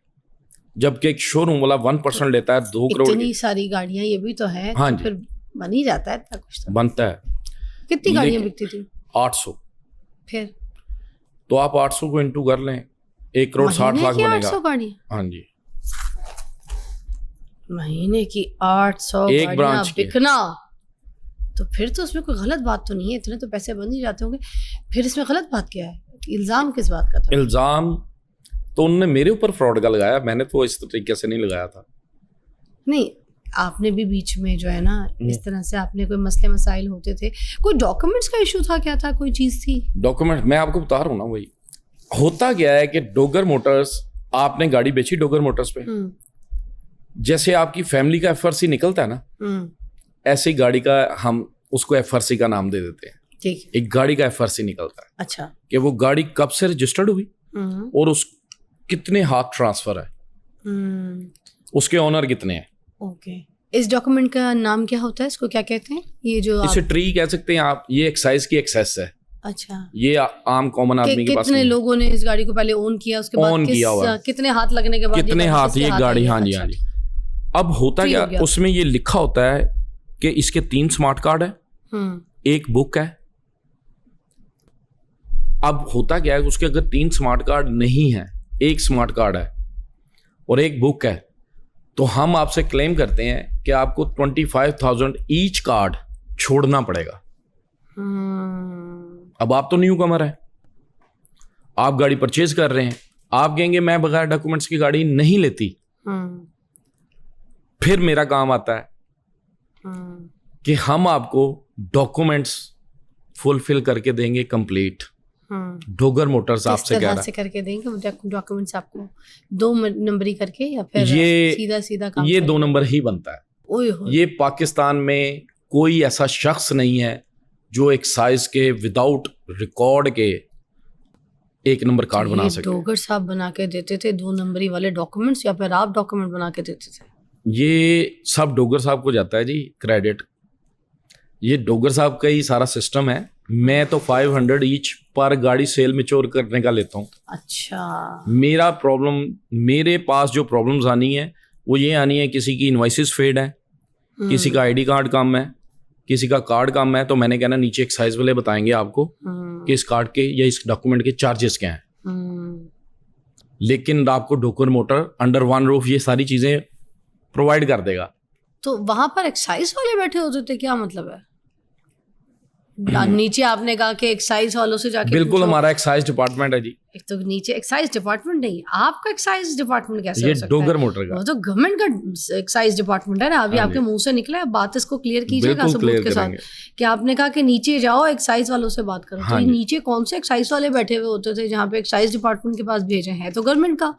जबकि एक शोरूम वाला 1% लेता है 2 करोड़ इतनी सारी गाड़ियाँ ये भी तो है। हाँ तो जी। फिर बन ही जाता है इतना कुछ तो। बनता है। कितनी गाड़ियाँ लेकिन- बिकती थी 800, फिर? तो आप 800 को इंटू कर लें, 1 करोड़ 60 महीने लाख की बनेगा। 800 गाड़ियाँ? हाँ जी, महीने की 800 एक गाड़ियाँ ब्रांच की। बिकना तो फिर तो उसमें कोई गलत बात तो नहीं है, इतने तो पैसे बन ही जाते होंगे, फिर इसमें गलत बात क्या है? इल्ज़ाम किस बात का था? इल्ज़ाम तो उन्होंने मेरे ऊपर फ्रॉड का लगाया, मैंने तो इस तरीके से नहीं लगाया था। नहीं, आपने भी बीच में जो है ना इस तरह से आपने कोई मसले मसाइल होते थे, कोई डॉक्यूमेंट्स का इशू था, क्या था, कोई चीज़ थी? डॉक्यूमेंट मैं आपको बता रहा हूँ ना, वही होता क्या है कि डोगर मोटर्स, आपने गाड़ी बेची डोगर मोटर्स पे, जैसे आपकी फैमिली का FRC निकलता है ना, ऐसी गाड़ी का हम उसको FRC का नाम दे देते हैं। ठीक है। एक गाड़ी का FRC निकलता है अच्छा। कि वो गाड़ी कब से रजिस्टर्ड हुई और उस कितने हाथ ट्रांसफर है, उसके ऑनर कितने हैं। ओके। इस डॉक्यूमेंट का नाम क्या होता है, इसको क्या कहते हैं? ये जो इसे ट्री कह सकते हैं आप, ये एक्साइज की एक्सेस है। अच्छा। ये आम कॉमन आदमी के पास कितने लोगों ने इस गाड़ी को पहले ओन किया, उसके बाद ओन किया हुआ, कितने हाथ लगने के बाद कितने हाथ ये गाड़ी, हाँ जी अच्छा, हाँ जी। अब होता क्या, उसमें ये लिखा होता है कि इसके 3 स्मार्ट कार्ड है, एक बुक है। अब होता क्या है, उसके अगर 3 स्मार्ट कार्ड नहीं है, एक स्मार्ट कार्ड है और एक बुक है, तो हम आपसे क्लेम करते हैं कि आपको 25,000 ईच कार्ड छोड़ना पड़ेगा। अब आप तो न्यू कमर है, आप गाड़ी परचेज कर रहे हैं, आप कहेंगे मैं बगैर डॉक्यूमेंट्स की गाड़ी नहीं लेती, फिर मेरा काम आता है कि हम आपको डॉक्यूमेंट्स फुलफिल करके देंगे कंप्लीट। डोगर मोटर्स आपसे कह रहा है करके देंगे डॉक्यूमेंट्स आपको 2 नंबरी करके, या फिर ये सीधा काम? ये 2 नंबर ही बनता है। ओए होए। ये पाकिस्तान में कोई ऐसा शख्स नहीं है जो एक्साइज के विदाउट रिकॉर्ड के 1 नंबर कार्ड बना सके। डोगर साहब बना के देते थे 2 नंबरी वाले डॉक्यूमेंट्स, या फिर आप डॉक्यूमेंट बना के देते थे? ये सब डोगर साहब को जाता है जी क्रेडिट, ये डोगर साहब का ही सारा सिस्टम है। मैं तो 500 ईच पर गाड़ी सेल मैच्योर करने का लेता हूँ। अच्छा। मेरा प्रॉब्लम, मेरे पास जो प्रॉब्लम्स आनी है वो ये आनी है, किसी की इनवॉइसेस फेड है, किसी का ID कार्ड कम है, किसी का कार्ड कम है, तो मैंने कहना नीचे एक्साइज वाले बताएंगे आपको कि इस कार्ड के या इस डॉक्यूमेंट के चार्जेस क्या हैं। लेकिन आपको Dogar motor under one roof ये सारी चीजें प्रोवाइड कर देगा। तो वहां पर एक्साइज वाले बैठे होते थे, क्या मतलब है? नीचे आपने कहा कि एक्साइज वालों से जाके बिल्कुल, हमारा एक्साइज डिपार्टमेंट है जी। एक तो नीचे एक्साइज डिपार्टमेंट नहीं, आपका एक्साइज डिपार्टमेंट कैसे ये हो सकता डोगर है? मोटर का, वो तो गवर्नमेंट का एक्साइज डिपार्टमेंट है ना। अभी आपके मुंह से निकला है, बात इसको क्लियर कीजिएगा सबूत के साथ कि आपने कहा कि नीचे जाओ एक्साइज वालों से बात करो। तो ये नीचे कौन से एक्साइज वाले बैठे हुए होते थे जहाँ पे एक्साइज डिपार्टमेंट के पास भेजे हैं? तो गवर्नमेंट का।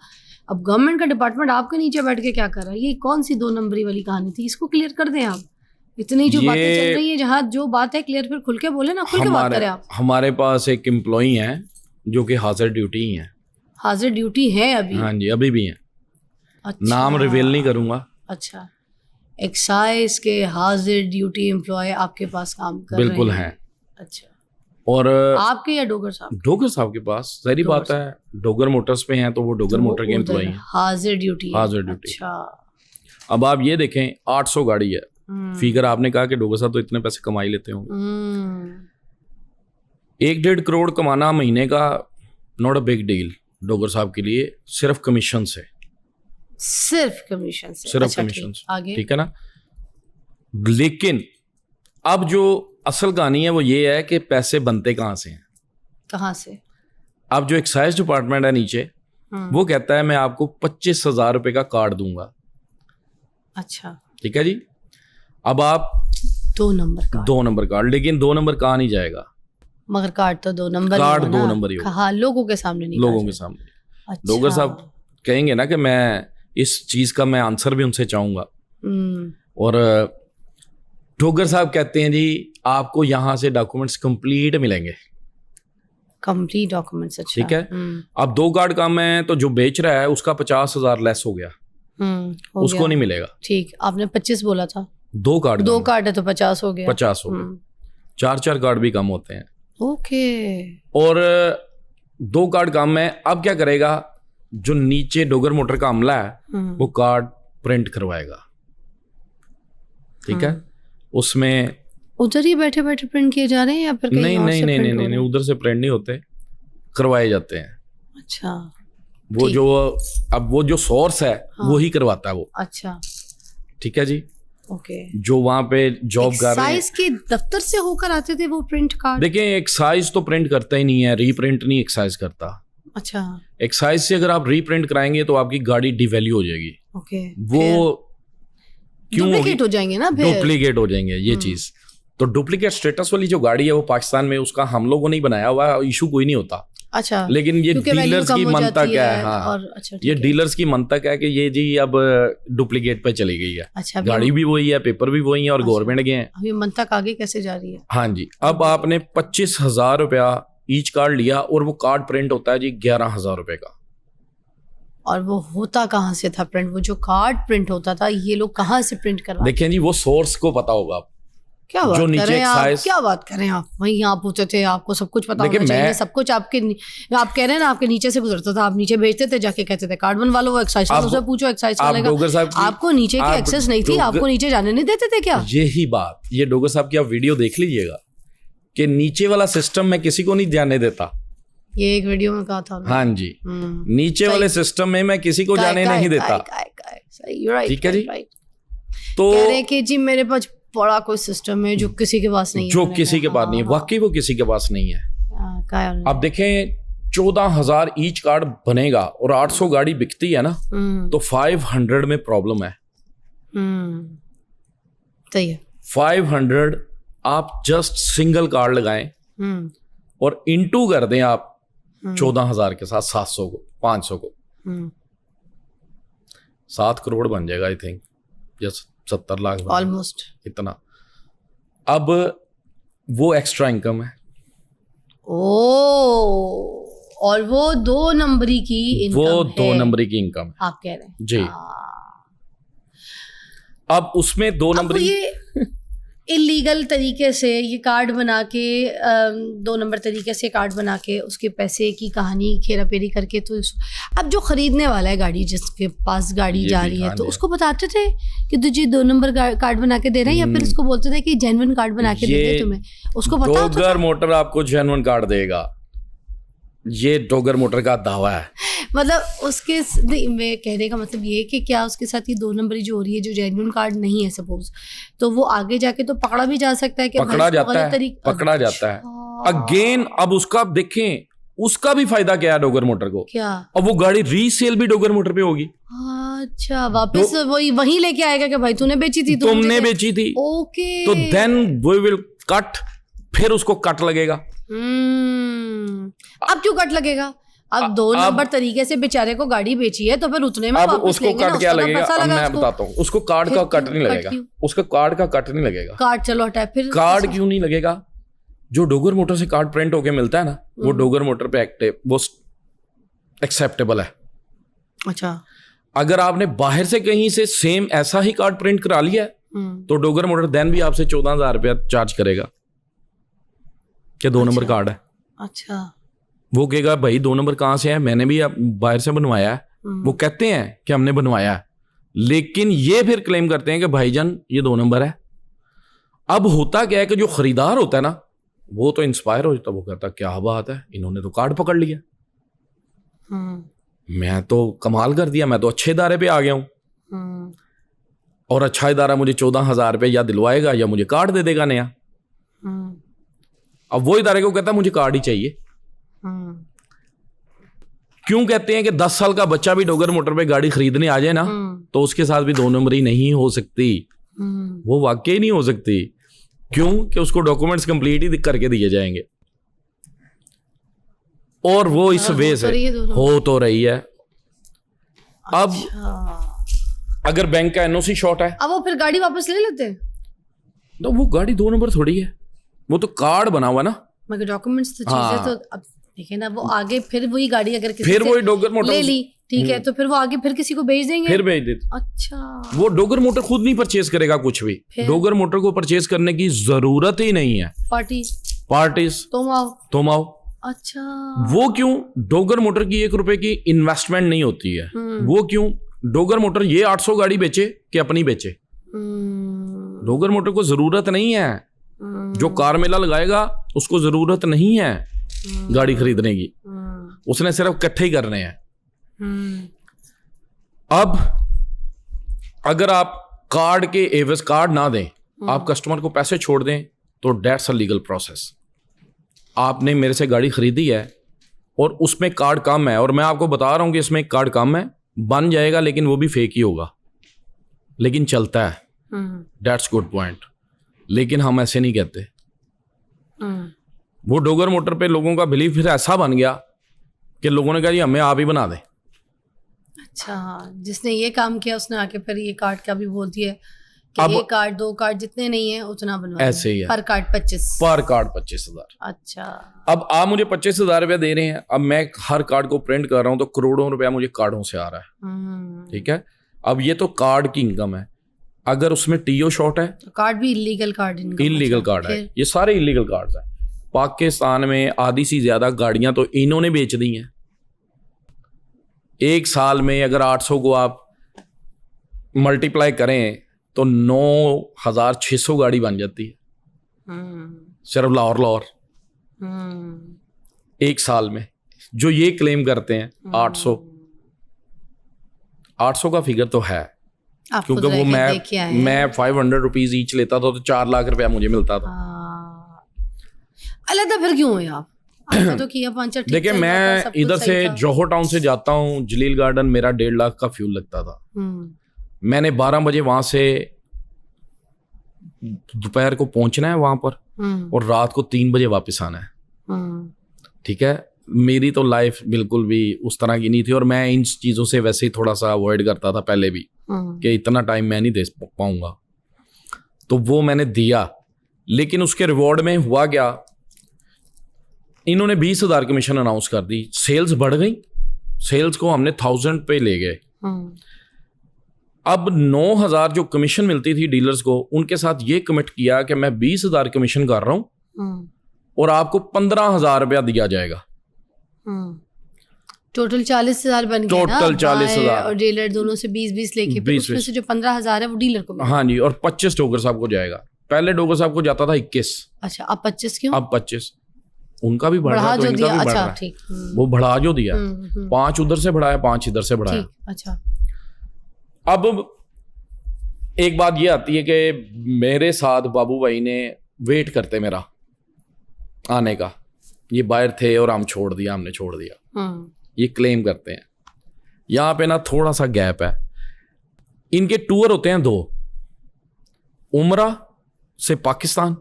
अब गवर्नमेंट का डिपार्टमेंट आपके नीचे बैठ के क्या कर रहा है? ये कौन सी 2 नंबरी वाली कहानी थी? इसको क्लियर कर दें आप। इतनी जो बातें चल रही है, जहाँ जो बात है क्लियर, फिर खुल के बोले ना, खुल के बात करें आप। हमारे पास एक एम्प्लॉई है जो कि हाजिर ड्यूटी ही है। हाजिर ड्यूटी है अभी? हाँ जी, अभी भी है। अच्छा। नाम रिवील नहीं करूंगा। अच्छा, एक्साइज के हाजिर ड्यूटी एम्प्लॉय आपके पास काम कर रहे हैं? बिल्कुल हैं। अच्छा। और आपके या डोगर साहब? डोगर साहब के पास, सारी बात है, डोगर मोटर्स पे हैं तो वो डोगर मोटर के एम्प्लॉई हैं। हाजिर ड्यूटी। हाजिर ड्यूटी। अच्छा। अब आप ये देखें, 800 गाड़ी है, फिगर आपने कहा कि डोगर साहब तो इतने पैसे कमाई लेते होंगे। 1-1.5 करोड़ कमाना महीने का not a big deal Dogar साहब के लिए, सिर्फ कमीशन से। सिर्फ कमीशन से? सिर्फ अच्छा, कमीशन से, आगे? ठीक है ना। लेकिन अब जो असल कहानी है वो ये है कि पैसे बनते कहाँ से हैं? कहाँ से? अब जो एक्साइज डिपार्टमेंट है नीचे, वो कहता है मैं आपको 25,000 रुपए का कार्ड दूंगा। अच्छा, ठीक है जी। अब आप 2 नंबर कार्ड? 2 नंबर कार्ड, लेकिन 2 नंबर कहा नहीं जाएगा, मगर कार्ड तो 2 नंबर कार्ड 2 नंबर ही होगा। हाँ, लोगों के सामने नहीं, लोगों के सामने। अच्छा। डोगर साहब कहेंगे ना कि मैं इस चीज का मैं आंसर भी उनसे चाहूंगा। और डोगर साहब कहते हैं जी आपको यहाँ से डॉक्यूमेंट्स कंप्लीट मिलेंगे। Complete documents? अच्छा, ठीक है। अब 2 कार्ड कम है तो जो बेच रहा है उसका 50,000 लेस हो गया, उसको नहीं मिलेगा। ठीक, आपने 25 बोला था। 2 कार्ड है तो 50 हो गया। 50 हो गया। 4-4 कार्ड भी कम होते हैं। ओके। और 2 कार्ड कम है, अब क्या करेगा, जो नीचे डोगर मोटर का अमला है वो कार्ड प्रिंट करवाएगा। ठीक है, उसमें उधर ही बैठे बैठे प्रिंट किए जा रहे हैं या फिर कहीं और से प्रिंट हो रहे हैं? नहीं, उधर से प्रिंट नहीं होते, करवाए जाते हैं। अच्छा, वो जो अब वो जो सोर्स है वो ही करवाता है वो। अच्छा, ठीक है जी। ओके। जो वहां पे जॉब कर रहे हैं। एक्साइज के दफ्तर से होकर आते थे वो प्रिंट कार्ड? देखिए एक्साइज तो प्रिंट करता ही नहीं है, रीप्रिंट नहीं एक्साइज करता। अच्छा। एक्साइज से अगर आप रीप्रिंट कराएंगे तो आपकी गाड़ी डिवैल्यू हो जाएगी। ओके। वो क्यों डुप्लीकेट हो जाएंगे ना फिर? डुप्लीकेट हो जाएंगे ये चीज। तो डुप्लीकेट स्टेटस वाली जो गाड़ी है वो पाकिस्तान में उसका हम लोगों ने बनाया हुआ, इशू कोई नहीं होता। अच्छा। लेकिन ये डीलर्स की मंतक है। हाँ, और अच्छा ये डीलर्स की मंतक है कि ये जी अब डुप्लीकेट पे चली गई है। अच्छा। गाड़ी भी वही है, पेपर भी वही है और गवर्नमेंट के हैं। अभी मंतक आगे कैसे जा रही है? हाँ जी। अब आपने 25,000 रुपया ईच कार्ड लिया और वो कार्ड प्रिंट होता है जी 11,000 रुपए का। और वो होता कहाँ से था प्रिंट? वो जो कार्ड प्रिंट होता था ये लोग कहाँ से प्रिंट करवाते? देखें जी वो सोर्स को पता होगा। क्या बात जो कर नीचे रहे हैं आप? एक्साइज, क्या बात कर रहे हैं आप? वहीं आप होते थे, आपको सब कुछ पता देखिए होना चाहिए। मैं- सब कुछ आपके आप कह रहे हैं ना आपके नीचे से गुजरता था, आप नीचे बेचते थे जाके, कहते थे कार्ड बनवा लो, वो एक्साइज आप- उसे पूछो एक्साइज आप वाले डोगर साहब का। की- आपको नीचे की आप एक्सेस नहीं थी, डोगर- आपको नीचे जाने नहीं देते थे क्या? यही बात, ये डोगर साहब की आप वीडियो देख लीजिएगा कि नीचे वाला सिस्टम मैं किसी को नहीं जाने देता। ये एक वीडियो में कहा था उन्होंने। हाँ जी, नीचे वाले सिस्टम में मैं किसी को जाने नहीं देता। ठीक है जी। तो कह रहे हैं कि जी मेरे पास बड़ा कोई सिस्टम है जो किसी के पास नहीं है। जो मैंने किसी के कहा, पास नहीं है, हाँ, वाकई वो किसी के पास नहीं है। हाँ, कहा है उन्होंने। अब देखें 14,000 ईच कार्ड बनेगा और 800 गाड़ी बिकती है ना, तो 500 में प्रॉब्लम है। सही है। 500 आप जस्ट सिंगल कार्ड लगाएं और इंटू कर दें आप 14,000 के साथ 700 को, 500 को, 7 करोड़ बन जाएगा आई थिंक, या 70 लाख ऑलमोस्ट इतना। अब वो एक्स्ट्रा इनकम है। ओ, और वो 2 नंबरी की इनकम वो है। 2 नंबरी की इनकम है आप कह रहे हैं जी। अब उसमें 2 आपको नंबरी ये इलीगल तरीके से ये कार्ड बना के 2 नंबर तरीके से कार्ड बना के उसके पैसे की कहानी खेरा पेरी करके, तो अब जो खरीदने वाला है गाड़ी, जिसके पास गाड़ी जा रही है, तो उसको बताते थे कि तुझे 2 नंबर कार्ड बना के दे रहे हैं, या फिर उसको बोलते थे कि जेन्युइन कार्ड बना के दे दे तुम्हें? उसको पता होता डोगर मोटर आपको जेन्युइन कार्ड देगा, ये डोगर मोटर का दावा है। मतलब उसके नहीं, मैं कहने का मतलब ये है कि क्या उसके साथ ये 2 नंबरी जो हो रही है, जो जेन्युइन कार्ड नहीं है सपोज, तो वो आगे जाके तो पकड़ा भी जा सकता है कि पकड़ा जाता है अगेन। अब उसका आप देखें, उसका भी फायदा क्या है डोगर मोटर को? क्या? अब वो गाड़ी रीसेल भी डोगर मोटर पे होगी। अच्छा, वापस वही लेके आएगा कि भाई तूने बेची थी, तुमने बेची थी। ओके। तो देन वी विल कट, फिर उसको कट लगेगा। अब क्यों कट लगेगा? अब 2 नंबर तरीके से बेचारे को गाड़ी बेची है, तो फिर उतने में अब वापस उसको लेंगे कट ना, क्या उसका लगेगा? अब लगा मैं बताता हूँ। उसको कार्ड का कट नहीं लगेगा, उसका कार्ड का कट नहीं लगेगा। कार्ड चलो हटाए, फिर कार्ड क्यों नहीं लगेगा? जो डोगर मोटर से कार्ड प्रिंट होके मिलता है ना, वो डोगर मोटर पे एक्टिव, वो एक्सेप्टेबल है। अच्छा। अगर आपने बाहर से कहीं से सेम ऐसा ही कार्ड प्रिंट करा लिया तो डोगर मोटर देन भी आपसे 14,000 रुपया चार्ज करेगा कि 2 नंबर कार्ड है। अच्छा। वो कहेगा भाई 2 नंबर कहाँ से है, मैंने भी बाहर से बनवाया है। वो कहते हैं कि हमने बनवाया है, लेकिन ये फिर क्लेम करते हैं कि भाईजान ये 2 नंबर है। अब होता क्या है कि जो खरीदार होता है ना, वो तो इंस्पायर हो जाता, वो कहता क्या बात है, इन्होंने तो कार्ड पकड़ लिया, मैं तो कमाल कर दिया, मैं तो अच्छे इदारे पे आ गया हूं, और अच्छा इदारा मुझे 14,000 रुपये या दिलवाएगा या मुझे कार्ड दे देगा नया। अब वो इदारे को कहता है मुझे कार्ड ही चाहिए। क्यों कहते हैं कि 10 साल का बच्चा भी डोगर मोटर पे गाड़ी खरीदने आ जाए ना, तो उसके साथ भी 2 नंबरी नहीं हो सकती, वो वाकई नहीं हो सकती। क्यों? कि उसको डॉक्यूमेंट्स कंप्लीट ही करके दिए जाएंगे, और वो इस वे से हो तो रही है। अब अगर बैंक का एनओसी शॉर्ट है, अब वो फिर गाड़ी वापस ले लेते हैं? तो वो गाड़ी 2 नंबर थोड़ी है, वो तो कार्ड बना हुआ ना, मगर डॉक्यूमेंट्स तो चीजें तो अब देखिए ना, वो आगे फिर वही गाड़ी अगर किसी फिर से वही डोगर मोटर ले ली, ठीक है, तो फिर वो आगे फिर किसी को भेज देंगे, फिर भेज देते। अच्छा। वो डोगर मोटर खुद नहीं परचेज करेगा कुछ भी, डोगर मोटर को परचेज करने की जरूरत ही नहीं है। पार्टीज तुम आओ। अच्छा। वो क्यों? डोगर मोटर की 1 रुपए की इन्वेस्टमेंट नहीं होती है। वो क्यों? डोगर मोटर ये 800 गाड़ी बेचे कि अपनी बेचे, डोगर मोटर को जरूरत नहीं है। जो कार मेला लगाएगा उसको जरूरत नहीं है गाड़ी खरीदने की, उसने सिर्फ इकट्ठे ही करने हैं। अब अगर आप कार्ड के एवज कार्ड ना दें, आप कस्टमर को पैसे छोड़ दें, तो डेट्स अ लीगल प्रोसेस। आपने मेरे से गाड़ी खरीदी है और उसमें कार्ड कम है, और मैं आपको बता रहा हूं कि इसमें कार्ड कम है, बन जाएगा लेकिन वो भी फेक ही होगा, लेकिन चलता है। That's good point. लेकिन हम ऐसे नहीं कहते। वो डोगर मोटर पे लोगों का बिलीव फिर ऐसा बन गया कि लोगों ने कहा जी हमें आप ही बना दें। अच्छा, जिसने ये काम किया उसने आके फिर ये कार्ड का भी बोल दिया कि अब- ये कार्ड 2 कार्ड जितने नहीं है उतना बनवा ऐसे ही है। पर कार्ड 25। पर कार्ड 25,000। अच्छा। अब आप मुझे 25,000 रुपया दे रहे हैं, अब मैं हर कार्ड को प्रिंट कर रहा हूं तो करोड़ों रुपया मुझे कार्डों से आ रहा है। ठीक है, अब ये तो कार्ड की इनकम है। अगर उसमें टीओ शॉट है, कार्ड भी इलीगल कार्ड इलीगल कार्ड है, ये सारे इलीगल कार्ड्स हैं। पाकिस्तान में आधी से ज्यादा गाड़ियां तो इन्होंने बेच दी हैं। एक साल में अगर 800 को आप मल्टीप्लाई करें तो 9,600 गाड़ी बन जाती है सिर्फ लाहौर एक साल में। जो ये क्लेम करते हैं 800 का फिगर तो है, क्योंकि वो मैं 500 रुपीज ईच लेता था तो 4 लाख रुपया मुझे मिलता था। अलग फिर क्यों हुए आप? आपने तो किया 5। देखिए, मैं इधर से जोहर टाउन से जाता हूँ जलील गार्डन, मेरा 1.5 लाख का फ्यूल लगता था। मैंने 12 बजे वहां से दोपहर को पहुंचना है वहां पर, और रात को 3 बजे वापस आना है। ठीक है, मेरी तो लाइफ बिल्कुल भी उस तरह की नहीं थी, और मैं इन चीज़ों से वैसे ही थोड़ा सा अवॉइड करता था पहले भी कि इतना टाइम मैं नहीं दे पाऊंगा। तो वो मैंने दिया, लेकिन उसके रिवॉर्ड में हुआ क्या, इन्होंने 20,000 कमीशन अनाउंस कर दी। सेल्स बढ़ गई, सेल्स को हमने 1000 पे ले गए। अब 9,000 जो कमीशन मिलती थी डीलर्स को, उनके साथ ये कमिट किया कि मैं 20,000 कमीशन कर रहा हूं और आपको 15,000 रुपया दिया जाएगा। टोटल 40,000 बन गया ना, टोटल 40,000 और डीलर दोनों से 20-20 लेके, फिर उसमें से जो 15,000 है वो डीलर को। हाँ जी, और 25 डोगर साहब को जाएगा। पहले डोगर साहब को जाता था 21। अच्छा, अब 25 क्यों? अब 25 उनका भी बढ़ा तो इनका भी बढ़ रहा है। ठीक। वो बढ़ा जो दिया, 5 उधर से बढ़ाया, 5 इधर से बढ़ाया। अच्छा, अब एक बात ये आती है कि मेरे साथ बाबू भाई ने वेट करते मेरा आने का, ये बाहर थे और हम छोड़ दिया, हमने छोड़ दिया, ये क्लेम करते हैं। यहाँ पे ना थोड़ा सा गैप है। इनके टूर होते हैं 2, उमरा से पाकिस्तान,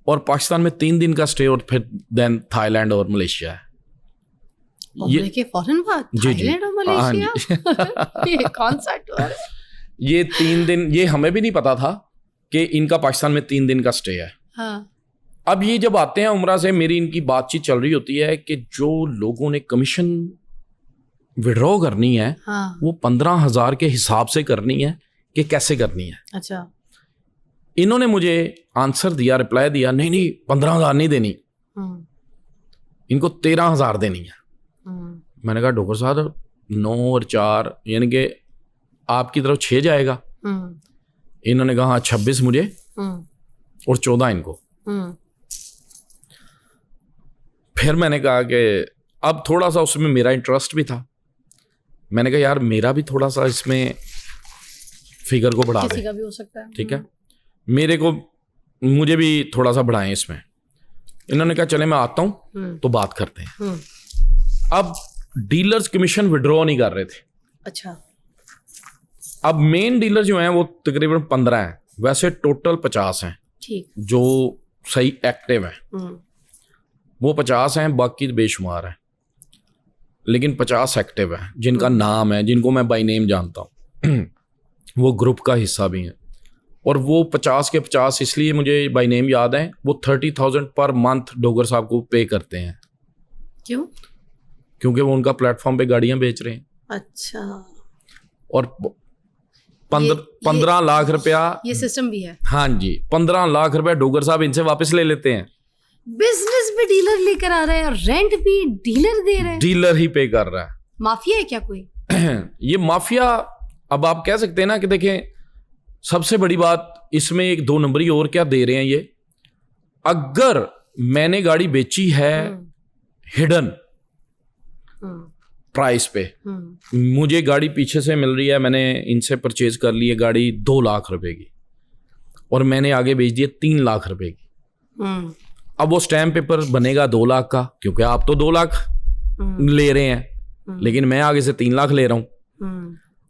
और पाकिस्तान में 3 दिन का स्टे, और फिर देन थाईलैंड और मलेशिया है। ये के फॉरेन बात, थाईलैंड और मलेशिया ये कौन सा टूर है? ये 3 दिन, ये हमें भी नहीं पता था कि इनका पाकिस्तान में 3 दिन का स्टे है। हाँ। अब ये जब आते हैं उमरा से, मेरी इनकी बातचीत चल रही होती है कि जो लोगों ने कमीशन विड्रॉ करनी है, हाँ। वो 15,000 के हिसाब से करनी है कि कैसे करनी है। अच्छा। इन्होंने मुझे आंसर दिया, रिप्लाई दिया, नहीं 15,000 नहीं देनी, इनको 13,000 देनी है। मैंने कहा डॉक्टर साहब 9 और 4 यानी कि आपकी तरफ 6 जाएगा। इन्होंने कहा हाँ 26 मुझे और 14 इनको। फिर मैंने कहा कि अब थोड़ा सा उसमें मेरा इंटरेस्ट भी था, मैंने कहा यार मेरा भी थोड़ा सा इसमें फिगर को बढ़ा किसी दे, का भी हो सकता है। ठीक है, मुझे भी थोड़ा सा बढ़ाएं इसमें। इन्होंने कहा चले मैं आता हूं तो बात करते हैं। अब डीलर्स कमीशन विड्रॉ नहीं कर रहे थे। अच्छा। अब मेन डीलर जो हैं वो तकरीबन 15 हैं, वैसे टोटल 50 हैं। ठीक। जो सही एक्टिव हैं वो 50 हैं, बाकी बेशुमार हैं, लेकिन 50 एक्टिव हैं जिनका नाम है, जिनको मैं बाय नेम जानता हूँ वो ग्रुप का हिस्सा भी हैं। और वो 50 के 50 इसलिए मुझे बाय नेम याद है, वो 30,000 पर मंथ डोगर साहब को पे करते हैं। क्यों? क्योंकि वो उनका प्लेटफॉर्म पे गाड़ियां बेच रहे हैं। अच्छा। और 15 लाख रुपया ये सिस्टम भी है। हाँ जी, 15 लाख रुपया डोगर साहब इनसे वापस ले लेते हैं। बिजनेस भी डीलर लेकर आ रहा है और रेंट भी डीलर दे रहे हैं। डीलर ही पे कर रहा है। माफिया है क्या कोई? ये माफिया, अब आप कह सकते हैं ना कि देखें, सबसे बड़ी बात इसमें एक 2 नंबरी और क्या दे रहे हैं ये, अगर मैंने गाड़ी बेची है हिडन प्राइस पे। मुझे गाड़ी पीछे से मिल रही है, मैंने इनसे परचेज कर ली है गाड़ी 2 लाख रुपए की, और मैंने आगे बेच दी 3 लाख रुपए की। अब वो स्टैम्प पेपर बनेगा 2 लाख का, क्योंकि आप तो 2 लाख ले रहे हैं, लेकिन मैं आगे से 3 लाख ले रहा हूं।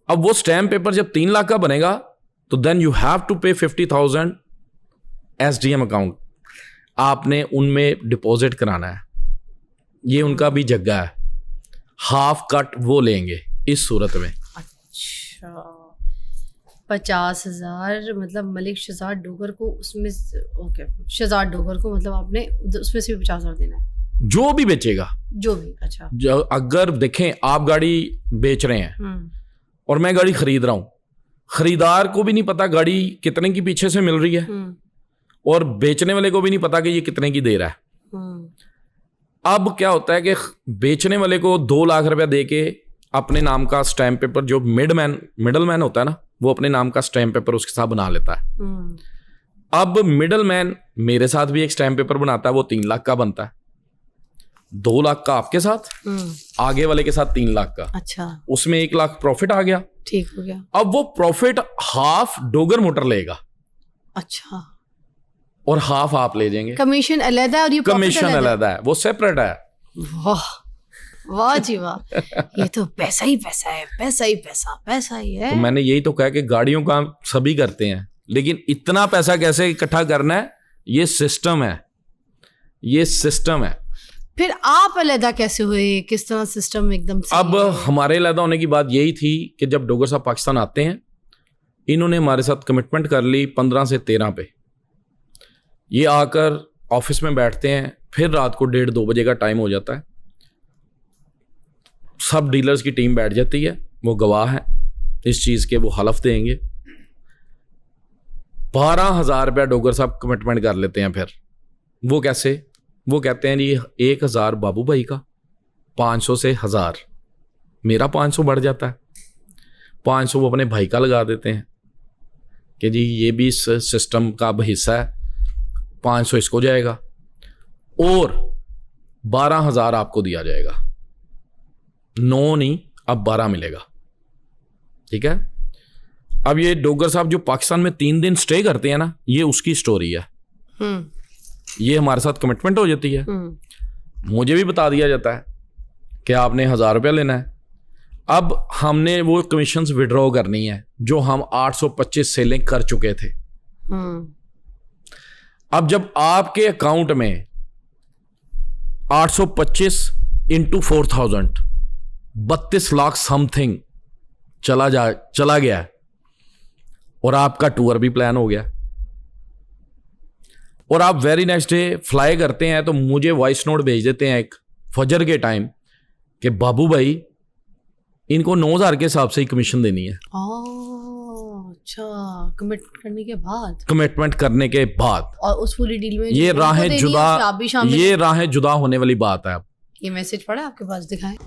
अब वो स्टैम्प पेपर जब 3 लाख का बनेगा तो देन यू हैव टू पे 50,000 SDM अकाउंट, आपने उनमें डिपॉजिट कराना है। ये उनका भी जगह है, हाफ कट वो लेंगे इस सूरत में। अच्छा, 50,000 मतलब मलिक शहजाद डोगर को उसमें, ओके, शहजाद डोगर को मतलब आपने उसमें से भी 50,000 देना है, जो भी बेचेगा, जो भी। अच्छा, अगर देखें आप गाड़ी बेच रहे हैं और मैं गाड़ी खरीद रहा हूं, खरीदार को भी नहीं पता गाड़ी कितने की पीछे से मिल रही है, और बेचने वाले को भी नहीं पता कि ये कितने की दे रहा है। अब क्या होता है कि बेचने वाले को 2 लाख रुपया दे के अपने नाम का स्टैम्प पेपर, जो मिडल मैन होता है ना, वो अपने नाम का स्टैम्प पेपर उसके साथ बना लेता है। अब मिडल मैन मेरे साथ भी एक स्टैम्प पेपर बनाता है, वो 3 लाख का बनता है। 2 लाख का आपके साथ, आगे वाले के साथ 3 लाख का। अच्छा, उसमें 1 लाख प्रॉफिट आ गया, ठीक हो गया। अब वो प्रॉफिट हाफ डोगर मोटर लेगा। अच्छा, और हाफ आप ले जाएंगे। कमीशन अलग है और ये कमीशन अलग है, वो सेपरेट है। वाह वाह जी वाह, ये तो पैसा ही पैसा है, पैसा ही पैसा, पैसा ही है। तो मैंने यही तो कहा कि गाड़ियों का सभी करते हैं, लेकिन इतना पैसा कैसे इकट्ठा करना है, ये सिस्टम है, ये सिस्टम है। फिर आप अलहदा कैसे हुए, किस तरह सिस्टम एकदम से? अब हमारे अलहदा होने की बात यही थी कि जब डोगर साहब पाकिस्तान आते हैं, इन्होंने हमारे साथ कमिटमेंट कर ली 15 से 13 पे। ये आकर ऑफिस में बैठते हैं, फिर रात को 1:30-2 बजे का टाइम हो जाता है, सब डीलर्स की टीम बैठ जाती है, वो गवाह है इस चीज़ के, वो हलफ देंगे। 12,000 रुपया डोगर साहब कमिटमेंट कर लेते हैं। फिर वो कैसे? वो कहते हैं जी 1,000 बाबू भाई का, 500 से 1,000 मेरा 500 बढ़ जाता है, 500 वो अपने भाई का लगा देते हैं कि जी ये भी इस सिस्टम का अब हिस्सा है, 500 इसको जाएगा, और 12,000 आपको दिया जाएगा। 9 नहीं, अब 12 मिलेगा। ठीक है। अब ये डोगर साहब जो पाकिस्तान में 3 दिन स्टे करते हैं ना, ये उसकी स्टोरी है। ये हमारे साथ कमिटमेंट हो जाती है। मुझे भी बता दिया जाता है कि आपने 1,000 रुपया लेना है। अब हमने वो कमीशंस विड्रॉ करनी है जो हम 825 सेलें कर चुके थे। अब जब आपके अकाउंट में 825 इंटू 4,000 32 लाख समथिंग चला गया, और आपका टूर भी प्लान हो गया, और आप वेरी नेक्स्ट डे फ्लाई करते हैं, तो मुझे वॉइस नोट भेज देते हैं एक फजर के टाइम कि बाबू भाई इनको 9,000 के हिसाब से ही कमीशन देनी है। अच्छा, कमिटमेंट करने के बाद और उस पूरी डील में ये राहें जुदा होने वाली बात है। ये मैसेज पड़ा आपके पास, दिखाएं।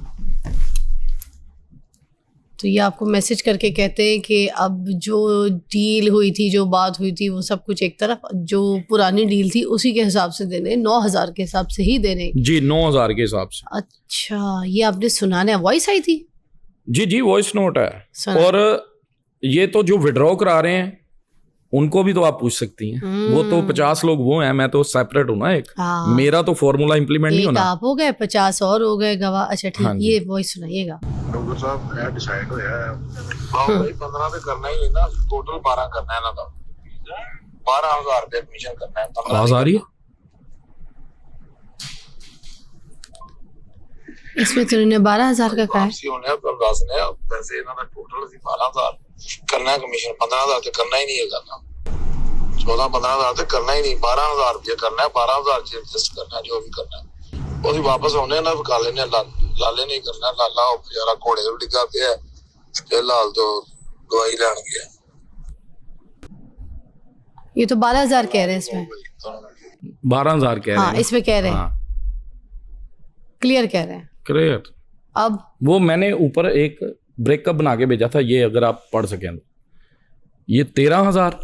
तो ये आपको मैसेज करके कहते हैं कि अब जो डील हुई थी, जो बात हुई थी, वो सब कुछ एक तरफ, जो पुरानी डील थी उसी के हिसाब से देने, 9,000 के हिसाब से ही देने। जी, 9,000 के हिसाब से। अच्छा, ये आपने सुनाने वॉइस आई थी? जी, वॉइस नोट है। और ये तो जो विड्रॉ करा रहे हैं उनको भी तो आप पूछ सकती हैं। वो तो 50 लोग वो हैं, मैं तो सेपरेट हूँ ना एक। मेरा तो फॉर्मूला इंप्लीमेंट नहीं होना। आप हो गए 50 और हो गए गवाह। अच्छा ठीक, ये वॉइस सुनाइएगा। डॉक्टर साहब मैं डिसाइड होया है भाई 15 पे करना ही है ना, टोटल 12 करना है ना, तो 12,000 रुपए कमीशन करना है। आवाज आ रही है इसमें? तो इन्होंने 12,000 का कहा है। होने पर दास ने पैसे ना टोटल 12,000 करना है कमीशन, 15,000 तक करना ही नहीं है, करना 14-15,000 तक करना ही नहीं, 12,000 रुपये करना है, 12,000 से एडजस्ट करना है, जो भी करना है वो भी वापस होने ना काले ने लाले नहीं करना। लाला बेचारा घोड़े पे डिगा पे है, फिलहाल तो दवाई लेने गया। ये तो 12,000 कह रहे हैं इसमें, 12,000 कह रहे हैं। इसमें कह रहे हैं, क्लियर कह रहे हैं, क्लियर। अब वो मैंने ऊपर एक ब्रेकअप बना के भेजा था, ये अगर आप पढ़ सकें। ये 13,000,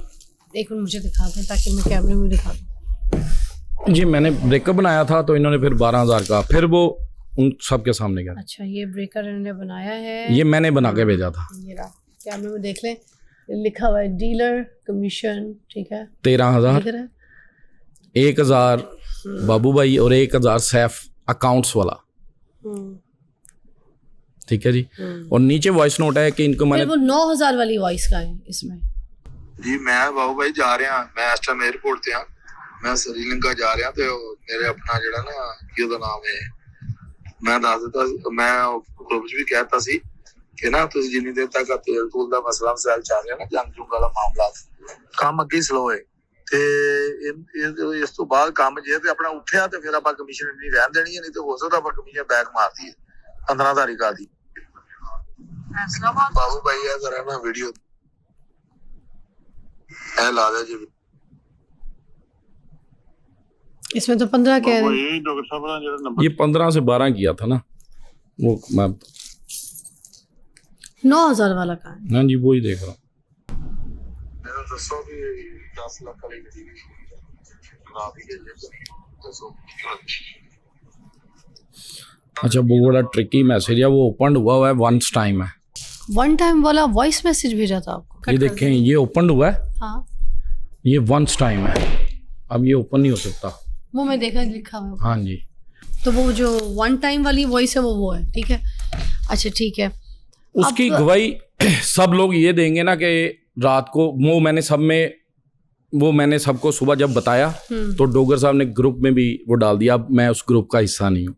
एक मिनट मुझे दिखा दें ताकि मैं कैमरे में दिखा दूं। जी मैंने ब्रेकअप बनाया था, तो इन्होंने फिर 12,000 का, फिर वो उन सब के सामने गया। अच्छा, ये ब्रेकर इन्होंने बनाया है, ये मैंने बना के भेजा था। ये रहा, कैमरे में देख लें, लिखा हुआ है डीलर कमीशन, ठीक है, 13,000, दिख रहा है? 1,000 बाबू भाई और 1,000 सैफ अकाउंट्स वाला, ठीक है जी। और नीचे वॉइस नोट है कि इनको फिर मैंने वो 9,000 वाली वॉइस का है इसमें। जी मैं बाबू भाई जा रहा, मैं इस टाइम एयरपोर्ट ਤੇ ਆ, ਮੈਂ श्रीलंका जा रहा ਤੇ ਮੇਰੇ ਆਪਣਾ ਜਿਹੜਾ ਨਾ ਕੀ ਉਹਦਾ ਨਾਮ ਹੈ, ਮੈਂ ਦੱਸ ਦਿੱਤਾ, ਮੈਂ ਗਰੁੱਪ 'ਚ ਵੀ ਕਹਿਤਾ ਸੀ ਕਿ ਨਾ ਤੁਸੀਂ ਜਿੰਨੀ ਦੇਰ ਤੱਕ ਤੇਲ ਤੂਲ ਦਾ ਮਸਲਾ ਮਸਾਇਲ ਚੱਲ ਰਿਹਾ ਨਾ, ਜੰਗ ਜੁੰਗ ਵਾਲਾ ਮਾਮਲਾ, ਕੰਮ ਅੱਗੇ ਸਲੋ ਹੈ ਤੇ ਇਸ ਤੋਂ ਬਾਅਦ ਕੰਮ ਜੇ ਤੇ ਆਪਣਾ ਉੱਠਿਆ ਤੇ ਫਿਰ ਆਪਾਂ ਕਮਿਸ਼ਨ ਨਹੀਂ ਰਹਿਣ ਦੇਣੀ ਹੈ, ਨਹੀਂ ਤੇ ਹੋ ਸਕਦਾ ਆਪਾਂ ਕਮਿਸ਼ਨ ਬੈਕ ਮਾਰ ਦਈਏ 15,000 ਕਰ ਦੀ। ਬਾਬੂ ਭਾਈ ਇਹ ਜ਼ਰਾ ਨਾ ਵੀਡੀਓ ਇਹ ਲਾ ਦੇ ਜੀ। इसमें तो 15 कह रहे हैं, ये 15 से 12 किया था ना वो, मैं 9,000 वाला कहाँ है? हाँ जी वही देख रहा हूँ। मैं दसो भी 10 लाख वाली खराब ही है दसो। अच्छा वो बड़ा ट्रिकी मैसेज है, वो ओपन हुआ है वंस टाइम है। वन टाइम वाला वॉइस मैसेज भेजा था आपको, ये देखें ये ओपन हुआ है, हाँ ये वंस टाइम है, अब ये ओपन नहीं हो सकता। वो मैं देखा लिखा हुआ है। हाँ जी तो वो जो वन टाइम वाली वॉइस है वो है, ठीक है। अच्छा ठीक है, उसकी गवाही सब लोग ये देंगे ना कि रात को वो मैंने सबको सुबह जब बताया तो डोगर साहब ने ग्रुप में भी वो डाल दिया। अब मैं उस ग्रुप का हिस्सा नहीं हूँ,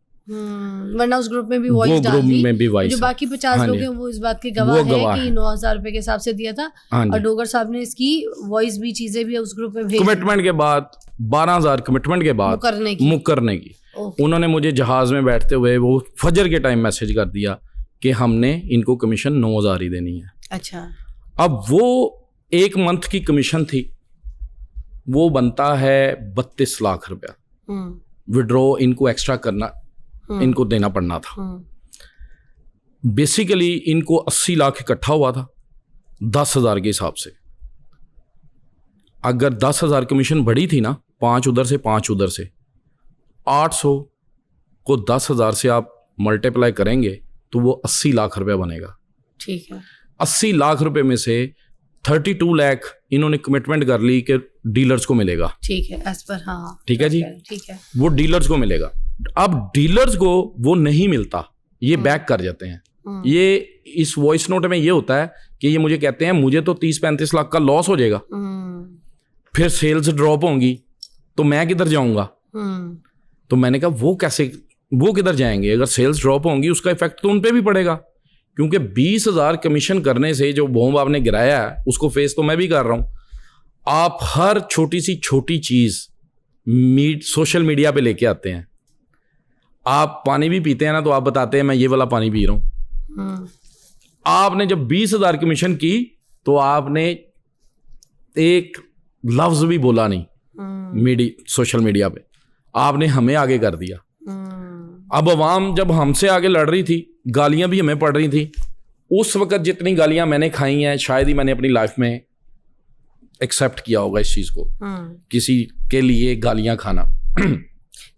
वरना उस ग्रुप में भी वो वॉइस डाल ग्रुप दी। में भी वॉइस जो बाकी 50 हाँ लोग जी। हैं वो इस बात के वो गवाह गवाह है कि है। 9,000 रुपए के हिसाब से दिया था, हाँ और जी। डोगर साहब ने इसकी वॉइस भी चीजें भी उस ग्रुप में भेज दी कमिटमेंट के बाद 12,000 कमिटमेंट के बाद मुकरने की ओके। उन्होंने मुझे जहाज में बैठते हुए वो फजर के टाइम मैसेज कर दिया कि हमने इनको कमीशन 9,000 ही देनी है। अच्छा, अब वो 1 मंथ की कमीशन थी, वो बनता है 32 लाख रुपया। विड्रॉ इनको एक्स्ट्रा करना, इनको देना पड़ना था। बेसिकली इनको 80 लाख इकट्ठा हुआ था 10,000 के हिसाब से। अगर 10,000 कमीशन बढ़ी थी ना, 5 उधर से 5 उधर से, 800 को 10,000 से आप मल्टीप्लाई करेंगे तो वो 80 लाख रुपया बनेगा। ठीक है, 80 लाख रुपए में से 32 लाख इन्होंने कमिटमेंट कर ली कि डीलर्स को मिलेगा। ठीक है, एज पर हाँ ठीक है जी, ठीक है। वो डीलर्स को मिलेगा। अब डीलर्स को वो नहीं मिलता, ये बैक कर जाते हैं। ये इस वॉइस नोट में ये होता है कि ये मुझे कहते हैं मुझे तो 30-35 लाख का लॉस हो जाएगा, फिर सेल्स ड्रॉप होंगी तो मैं किधर जाऊंगा। तो मैंने कहा वो कैसे, वो किधर जाएंगे, अगर सेल्स ड्रॉप होंगी उसका इफेक्ट तो उन पे भी पड़ेगा, क्योंकि 20,000 कमीशन करने से जो बॉम्ब आपने गिराया है उसको फेस तो मैं भी कर रहा हूँ। आप हर छोटी सी छोटी चीज़ सोशल मीडिया पे लेके आते हैं। आप पानी भी पीते हैं ना तो आप बताते हैं मैं ये वाला पानी पी रहा हूँ। आपने जब 20,000 कमीशन की तो आपने एक लफ्ज भी बोला नहीं सोशल मीडिया पे, आपने हमें आगे कर दिया। अब अवाम जब हमसे आगे लड़ रही थी, गालियां भी हमें पड़ रही थी। उस वक्त जितनी गालियां मैंने खाई हैं शायद ही मैंने अपनी लाइफ में एक्सेप्ट किया होगा इस चीज को, किसी के लिए गालियां खाना।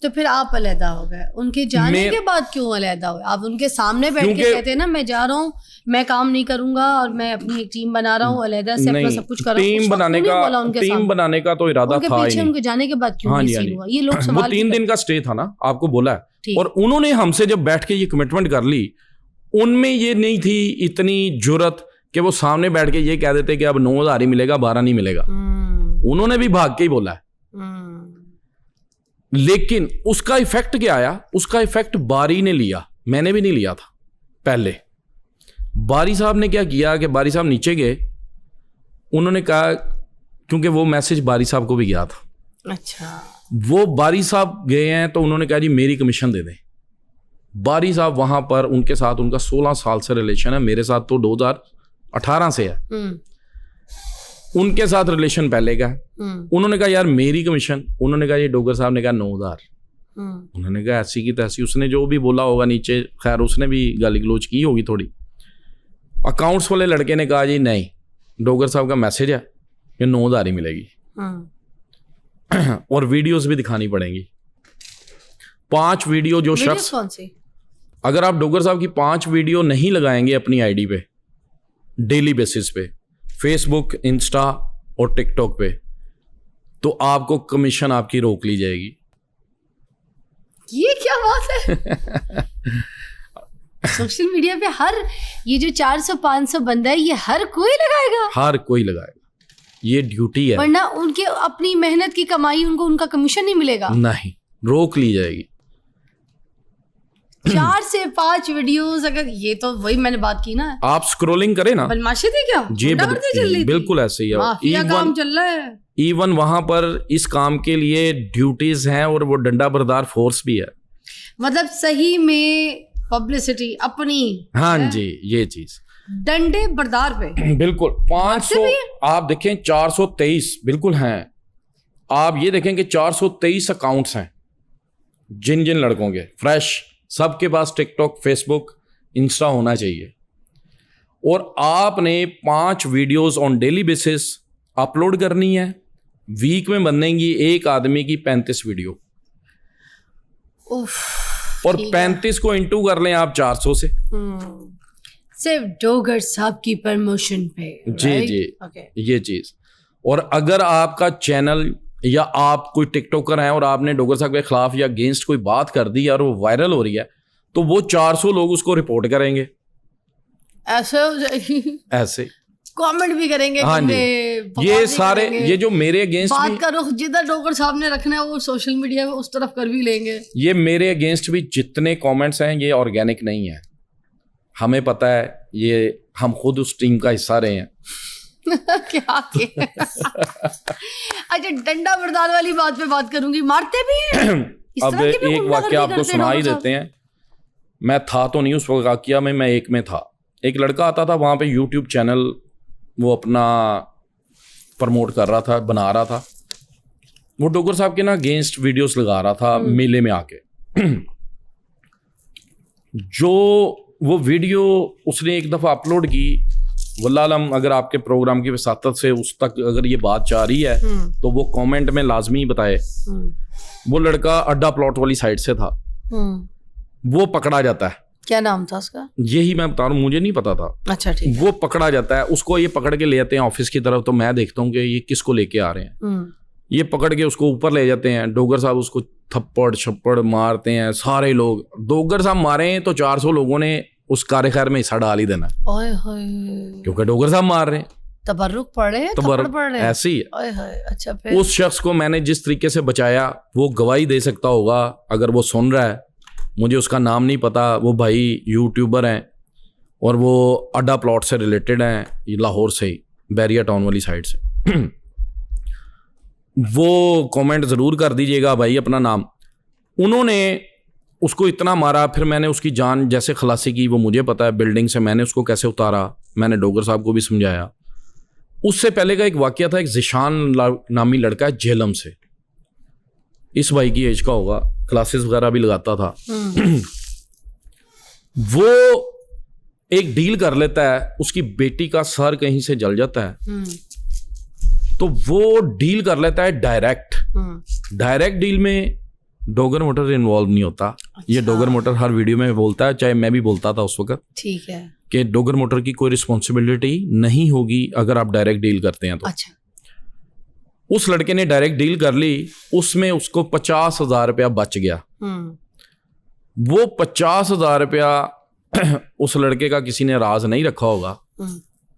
तो फिर आप अलहदा हो गए उनके जाने के बाद, क्यों अलहदा हुए? आप उनके सामने बैठ के कहते हैं ना मैं जा रहा हूँ, मैं काम नहीं करूंगा और मैं अपनी एक टीम बना रहा हूँ, अलहदा से अपना सब कुछ कर रहा हूँ। टीम बनाने का तो इरादा था ही नहीं। उनके जाने के बाद क्यों ये सीन हुआ? ये लोग वो 3 दिन का स्टे था ना, आपको बोला है। और उन्होंने हमसे जब बैठ के ये कमिटमेंट कर ली, उनमें ये नहीं थी इतनी जुर्रत कि वो सामने बैठ के ये कह देते कि अब 9,000 ही मिलेगा, 12 नहीं मिलेगा। उन्होंने भी भाग के ही बोला है। लेकिन उसका इफेक्ट क्या आया? उसका इफेक्ट बारी ने लिया, मैंने भी नहीं लिया था पहले। बारी साहब ने क्या किया कि बारी साहब नीचे गए, उन्होंने कहा, क्योंकि वो मैसेज बारी साहब को भी गया था। अच्छा, वो बारी साहब गए हैं तो उन्होंने कहा जी मेरी कमीशन दे दें। बारी साहब वहां पर उनके साथ उनका 16 साल से रिलेशन है, मेरे साथ तो 2018 से है। उनके साथ रिलेशन पहले का है। उन्होंने कहा यार मेरी कमीशन, उन्होंने कहा ये डोगर साहब ने कहा 9,000। उन्होंने कहा ऐसी की तैसी, उसने जो भी बोला होगा नीचे, खैर उसने भी गाली गलोच की होगी थोड़ी। अकाउंट्स वाले लड़के ने कहा जी नहीं, डोगर साहब का मैसेज है कि 9,000 ही मिलेगी और वीडियोस भी दिखानी पड़ेंगी। 5 वीडियो जो शख्स, कौन सी? अगर आप डोगर साहब की 5 वीडियो नहीं लगाएंगे अपनी आईडी पे डेली बेसिस पे, फेसबुक, इंस्टा और टिकटॉक पे, तो आपको कमीशन आपकी रोक ली जाएगी। ये क्या बात है? सोशल मीडिया पे हर ये जो 400-500 बंदा है, ये हर कोई लगाएगा? हर कोई लगाएगा, ये ड्यूटी है। वरना उनके अपनी मेहनत की कमाई, उनको उनका कमीशन नहीं मिलेगा? नहीं, रोक ली जाएगी। 4 से 5 वीडियोस, अगर ये तो वही मैंने बात की ना, आप स्क्रोलिंग करें ना, बदमाशी थी क्या? जी गुंडागर्दी चल रही थी? बिल्कुल ऐसे ही है। माफिया काम चल रहा है। इवन वहां पर इस काम के लिए ड्यूटीज हैं और वो डंडा बरदार फोर्स भी है। मतलब सही में पब्लिसिटी अपनी। हाँ है? जी, ये चीज डंडे बरदार पे बिल्कुल। 500 आप देखें, 423 बिल्कुल हैं। आप ये देखें कि 423 अकाउंट्स हैं जिन जिन लड़कों के फ्रेश, सबके पास टिकटॉक, फेसबुक, इंस्टा होना चाहिए। और आपने 5 videos on daily basis upload करनी है। वीक में बनेंगी एक आदमी की 35 वीडियो, उफ, और ठीक है। 35 को इंटू कर लें आप 400 से। सिर्फ डोगर साहब की प्रमोशन पे। जी right? जी, Okay. ये चीज। और अगर आपका चैनल या आप कोई टिकटॉकर हैं और आपने डोगर साहब के खिलाफ या अगेंस्ट कोई बात कर दी और वो वायरल हो रही है, तो वो 400 लोग उसको रिपोर्ट करेंगे ऐसे कमेंट भी करेंगे। हाँ जी, बकवास ये भी सारे करेंगे। ये जो मेरे अगेंस्ट बात भी, का रुख जिधर डोगर साहब ने रखना है वो सोशल मीडिया में उस तरफ कर भी लेंगे। ये मेरे अगेंस्ट भी जितने कमेंट्स हैं ये ऑर्गेनिक नहीं है, हमें पता है, ये हम खुद उस टीम का हिस्सा रहे हैं। क्या के? अच्छा, डंडा बरदार वाली बात पे बात करूंगी, मारते भी हैं? इस अब तरह की भी एक गुंडागर्दी वाक्य आपको करते सुना ही डोगर साहब? देते हैं। मैं था तो नहीं उस वाक्य में, मैं एक में था। एक लड़का आता था वहाँ पे, यूट्यूब चैनल वो अपना प्रमोट कर रहा था, बना रहा था। वो डोगर साहब के ना अगेंस्ट वीडियोस लगा रहा था मेले में आके। जो वो वीडियो उसने एक दफ़ा अपलोड की, वल्लाह आलम अगर आपके प्रोग्राम की वसातत से उस तक अगर ये बात जा रही है तो वो कमेंट में लाजमी बताए। वो लड़का अड्डा प्लॉट वाली साइड से था, वो पकड़ा जाता है। क्या नाम था उसका? यही मैं बता रहा हूँ, मुझे नहीं पता था। अच्छा, ठीक। वो पकड़ा जाता है, उसको ये पकड़ के ले जाते हैं ऑफिस की तरफ। तो मैं देखता हूँ कि ये किसको लेके आ रहे हैं। ये पकड़ के उसको ऊपर ले जाते हैं। डोगर साहब उसको थप्पड़ छप्पड़ मारते हैं सारे लोग। डोगर साहब मारे हैं तो 400 लोगों ने उस कार्य खैर में हिस्सा डाल ही देना, ओए होए, क्योंकि डोगर साहब मार रहे हैं। तबर्रुक पड़ रहे हैं, थप्पड़ पड़ रहे हैं। ऐसे ही है। ओए होए, अच्छा फिर? उस शख्स को मैंने जिस तरीके से बचाया, वो गवाही दे सकता होगा अगर वो सुन रहा है। मुझे उसका नाम नहीं पता। वो भाई यूट्यूबर हैं और वो अड्डा प्लॉट से रिलेटेड हैं, लाहौर से ही, बैरिया टाउन वाली साइड से। वो कमेंट ज़रूर कर दीजिएगा भाई अपना नाम। उन्होंने उसको इतना मारा, फिर मैंने उसकी जान जैसे खलासी की वो मुझे पता है। बिल्डिंग से मैंने उसको कैसे उतारा, मैंने डोगर साहब को भी समझाया। उससे पहले का एक वाकया था, एक जिशान नामी लड़का है झेलम से, इस भाई की एज का होगा, क्लासेस वगैरह भी लगाता था। वो एक डील कर लेता है, उसकी बेटी का सर कहीं से जल जाता है तो वो डील कर लेता है डायरेक्ट डील में डोगर मोटर इन्वॉल्व नहीं होता। अच्छा। ये डोगर मोटर हर वीडियो में बोलता है, चाहे मैं भी बोलता था उस वक्त, ठीक है, कि डोगर मोटर की कोई रिस्पॉन्सिबिलिटी नहीं होगी अगर आप डायरेक्ट डील करते हैं तो। अच्छा। उस लड़के ने डायरेक्ट डील कर ली, उसमें उसको 50,000 रुपया बच गया। वो 50,000 रुपया उस लड़के का किसी ने राज नहीं रखा होगा।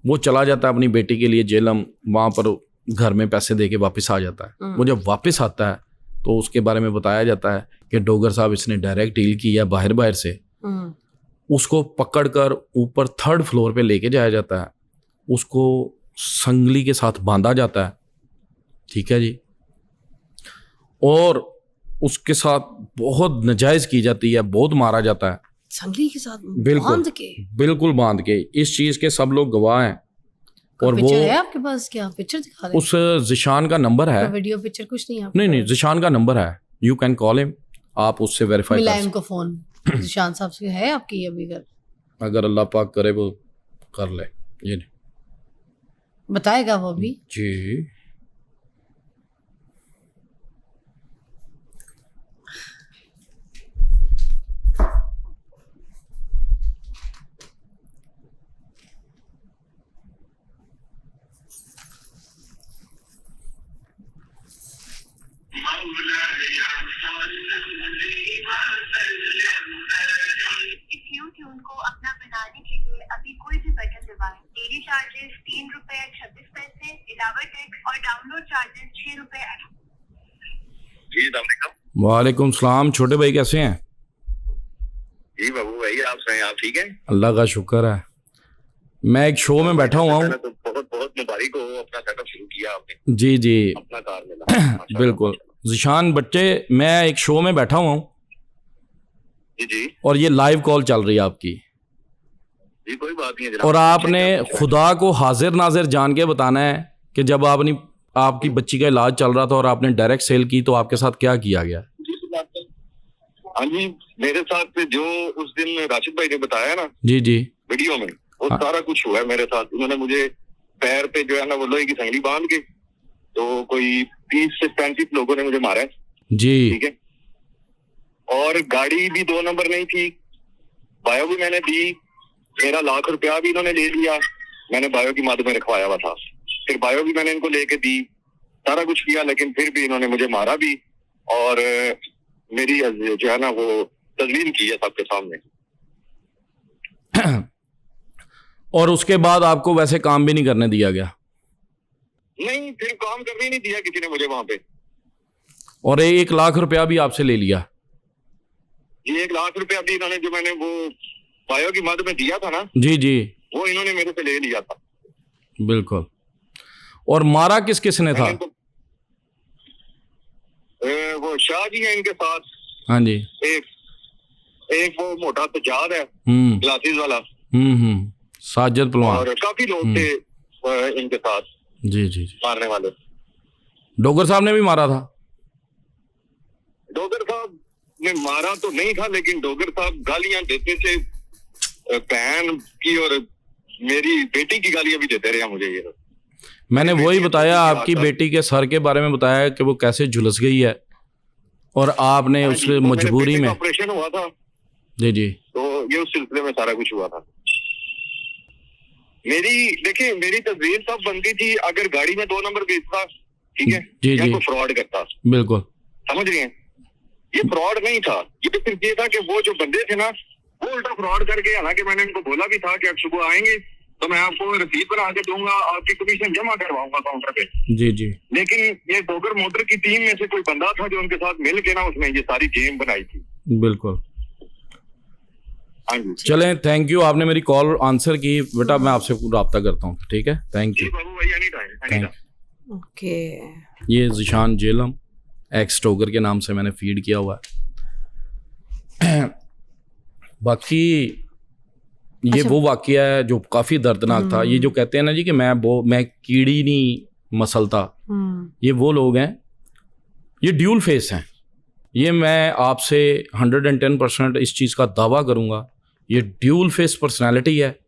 वो चला जाता है अपनी बेटी के लिए जेलम, वहां पर घर में पैसे दे के वापस आ जाता है। वो जब वापस आता है तो उसके बारे में बताया जाता है कि डोगर साहब इसने डायरेक्ट डील की है बाहर से। उसको पकड़कर ऊपर 3rd फ्लोर पे लेके जाया जाता है, उसको संगली के साथ बांधा जाता है, ठीक है जी, और उसके साथ बहुत नाजायज की जाती है, बहुत मारा जाता है संगली के साथ बिल्कुल बांध के। इस चीज के सब लोग गवाह हैं। और वो है आपके पास? क्या पिक्चर दिखा रहे? उस जिशान का नंबर है, वीडियो पिक्चर कुछ नहीं है? नहीं जिशान का नंबर है, यू कैन कॉल हिम, आप उससे वेरीफाई कर मिलायम को फोन जिशान साहब से है आपकी अभी? अगर अल्लाह पाक करे वो कर ले, ये बताएगा वो भी जी। इस ट्यून को अपना बनाने के लिए अभी कोई भी बटन दबाएं। डेली चार्जेस ₹3.26, इलावा टैक्स और डाउनलोड चार्जेस ₹6। जी अस्सलाम। वालेकुम सलाम। छोटे भाई कैसे हैं? जी बाबू भाई, आप सुनाएं, आप ठीक हैं? अल्लाह का शुक्र है। मैं एक शो में बैठा हुआ हूँ। तो बहुत बहुत मुबारक हो, अपना सेटअप शुरू किया आपने, जी जी अपना कार मिला। माशाल्लाह, बिल्कुल माशाल्लाह। जिशान बच्चे, मैं एक शो में बैठा हुआ हूँ जी जी और ये लाइव कॉल चल रही है आपकी, जी, कोई बात नहीं है जनाब। और आपने खुदा को हाजिर नाजिर जान के बताना है कि जब आपकी बच्ची का इलाज चल रहा था और आपने डायरेक्ट सेल की तो आपके साथ क्या किया गया? हाँ जी, मेरे साथ जो उस दिन राशिद भाई ने बताया ना जी जी वीडियो में, वो हाँ। सारा कुछ हुआ है मेरे साथ। उन्होंने मुझे पैर पे जो है ना वो लोहे की संगली बांध के, तो कोई 30 से 35 लोगों ने मुझे मारा है, जी ठीक है। और गाड़ी भी 2 नंबर नहीं थी, बायो भी मैंने दी, मेरा ₹1,00,000 भी इन्होंने ले लिया। मैंने बायो की मद में रखवाया हुआ था, फिर बायो भी मैंने इनको लेके दी, सारा कुछ किया, लेकिन फिर भी इन्होंने मुझे मारा भी और मेरी जो है ना वो तस्लीम की है सबके सामने। और उसके बाद आपको वैसे काम भी नहीं करने दिया गया? नहीं, फिर काम करने नहीं दिया किसी ने मुझे वहां पे। और ₹1,00,000 भी आपसे ले लिया? ये ₹1,00,000 भी इन्होंने, जो मैंने वो बायो की मद में दिया था ना, जी जी वो इन्होंने मेरे से ले लिया था। बिल्कुल। और मारा किस किस ने था? मैंने इनको- वो शाह जी है इनके साथ, हाँ जी। एक वो मोटा सज्जाद है हम्म ग्लासेस वाला, साजिद पलवान। और काफी लोग थे इनके साथ जी जी जी। मारने वाले। डोगर साहब ने भी मारा था? डोगर साहब ने मारा तो नहीं था, लेकिन डोगर साहब गालियां देते थे बहन की, और मेरी बेटी की गालियां भी देते रहे मुझे। ये मैंने मेरी वही बेटी बताया, की आपकी बात है। बेटी के सर के बारे में बताया कि वो कैसे झुलस गई है और आपने हाँ उस जी, वो मेरे मजबूरी बेटे में। का ऑपरेशन हुआ था, जी जी तो ये उस सिलसिले में सारा कुछ हुआ था। देखिए मेरी तस्वीर तब बनती थी अगर गाड़ी में 2 नंबर बेचता, ठीक है, जी, या जी। कोई फ्रॉड करता, बिल्कुल। समझ रही हैं? ये फ्रॉड नहीं था, ये तो सिर्फ ये था कि वो जो बंदे थे ना, वो उल्टा फ्रॉड करके, हालांकि मैंने इनको बोला भी था कि आप सुबह आएंगे तो मैं आपको रसीद बना के दूंगा, आपकी कमीशन जमा करवाऊंगा काउंटर पे, जी जी लेकिन ये डोगर मोटर की टीम में से कोई बंदा था जो उनके साथ मिल के ना उसने ये सारी गेम बनाई थी। बिल्कुल। हाँ जी चलें, थैंक यू, आपने मेरी कॉल आंसर की। बेटा मैं आपसे रब्ता करता हूँ, ठीक है? Thank ji you. बाबू भाई, any time, any thank time. Okay. ये जिशान जेलम एक्स टोगर के नाम से मैंने फीड किया हुआ है। बाकी ये अच्छा। वो वाकया है जो काफ़ी दर्दनाक था। ये जो कहते हैं ना जी कि मैं कीड़ी नहीं मसलता, ये वो लोग हैं, ये ड्यूल फेस हैं। ये मैं आपसे 110% इस चीज़ का दावा करूँगा, ये ड्यूल फेस पर्सनालिटी है।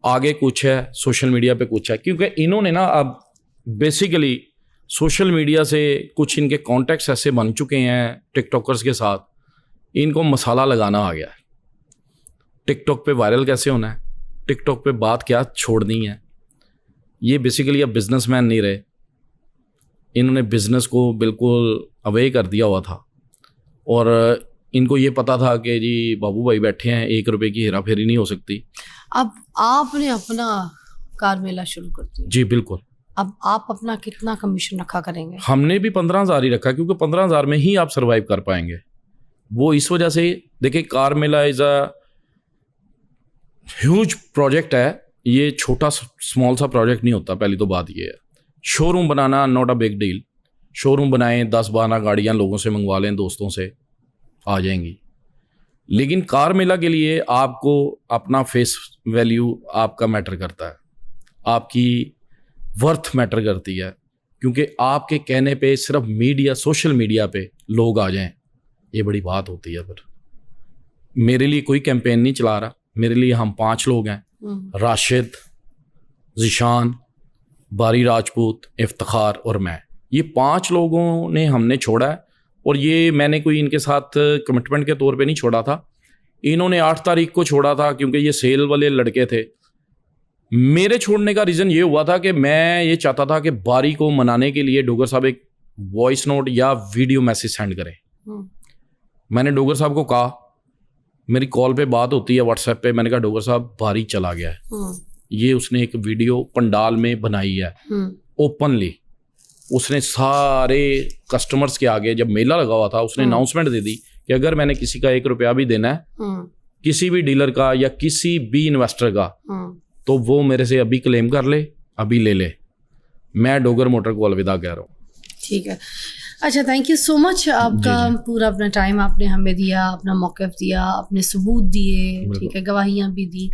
आगे कुछ है, सोशल मीडिया पे कुछ है, क्योंकि इन्होंने ना अब बेसिकली सोशल मीडिया से कुछ इनके कॉन्टैक्ट्स ऐसे बन चुके हैं टिकटॉकर्स के साथ, इनको मसाला लगाना आ गया है। टिकटॉक पे वायरल कैसे होना है, टिकटॉक पे बात क्या छोड़नी है। ये बेसिकली अब बिजनेसमैन नहीं रहे, इन्होंने बिजनेस को बिल्कुल अवे कर दिया हुआ था, और इनको ये पता था कि जी बाबू भाई बैठे हैं, ₹1 की हेरा फेरी नहीं हो सकती। अब आपने अपना कार मेला शुरू कर दिया, जी बिल्कुल। अब आप अपना कितना कमीशन रखा करेंगे? हमने भी 15,000 ही रखा, क्योंकि 15,000 में ही आप सर्वाइव कर पाएंगे। वो इस वजह से, देखिए car Mela is a huge project है, ये छोटा स्मॉल सा प्रोजेक्ट नहीं होता। पहली तो बात ये है, showroom banana not a big deal. Showroom बनाएं, 10-12 गाड़ियां लोगों से मंगवा लें, दोस्तों से आ जाएंगी। लेकिन कार मेला के लिए आपको अपना फेस वैल्यू आपका मैटर करता है, आपकी वर्थ मैटर करती है, क्योंकि आपके कहने पे सिर्फ मीडिया, सोशल मीडिया पे लोग आ जाएं, ये बड़ी बात होती है। फिर मेरे लिए कोई कैंपेन नहीं चला रहा, मेरे लिए हम 5 लोग हैं, राशिद, जिशान, बारी राजपूत, इफ्तिखार और मैं। ये 5 लोगों ने हमने छोड़ा है, और ये मैंने कोई इनके साथ कमिटमेंट के तौर पे नहीं छोड़ा था। इन्होंने 8 तारीख को छोड़ा था, क्योंकि ये सेल वाले लड़के थे। मेरे छोड़ने का रीज़न ये हुआ था कि मैं ये चाहता था कि बारी को मनाने के लिए, डोगर साहब एक वॉइस नोट या वीडियो मैसेज सेंड करे। मैंने डोगर साहब को कहा, मेरी कॉल पे बात होती है व्हाट्सएप पे, मैंने कहा डोगर साहब बारी चला गया है, ये उसने एक वीडियो पंडाल में बनाई है ओपनली, उसने सारे कस्टमर्स के आगे, जब मेला लगा हुआ था, उसने अनाउंसमेंट दे दी कि अगर मैंने किसी का 1 रुपया भी देना है, किसी भी डीलर का या किसी भी इन्वेस्टर का, तो वो मेरे से अभी क्लेम कर ले, अभी ले ले, मैं डोगर मोटर को अलविदा कह रहा हूँ। ठीक है, अच्छा, थैंक यू सो मच। आपका पूरा अपना टाइम आपने हमें दिया, अपना मौक़िफ़ दिया, अपने सबूत दिए, ठीक है, गवाहियाँ भी दी।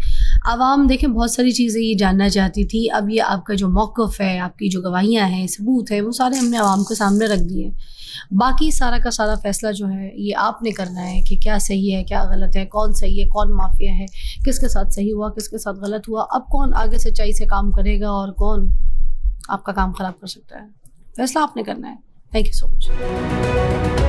आवाम देखें बहुत सारी चीज़ें ये जानना चाहती थी, अब ये आपका जो मौक़िफ़ है, आपकी जो गवाहियाँ हैं, सबूत है, वो सारे हमने आवाम के सामने रख दिए। बाकी सारा का सारा फ़ैसला जो है ये आपने करना है कि क्या सही है, क्या गलत है, कौन सही है, कौन माफिया है, किसके साथ सही हुआ, किसके साथ गलत हुआ, अब कौन आगे सच्चाई से काम करेगा और कौन आपका काम ख़राब कर सकता है, फ़ैसला आपने करना है। Thank you so much.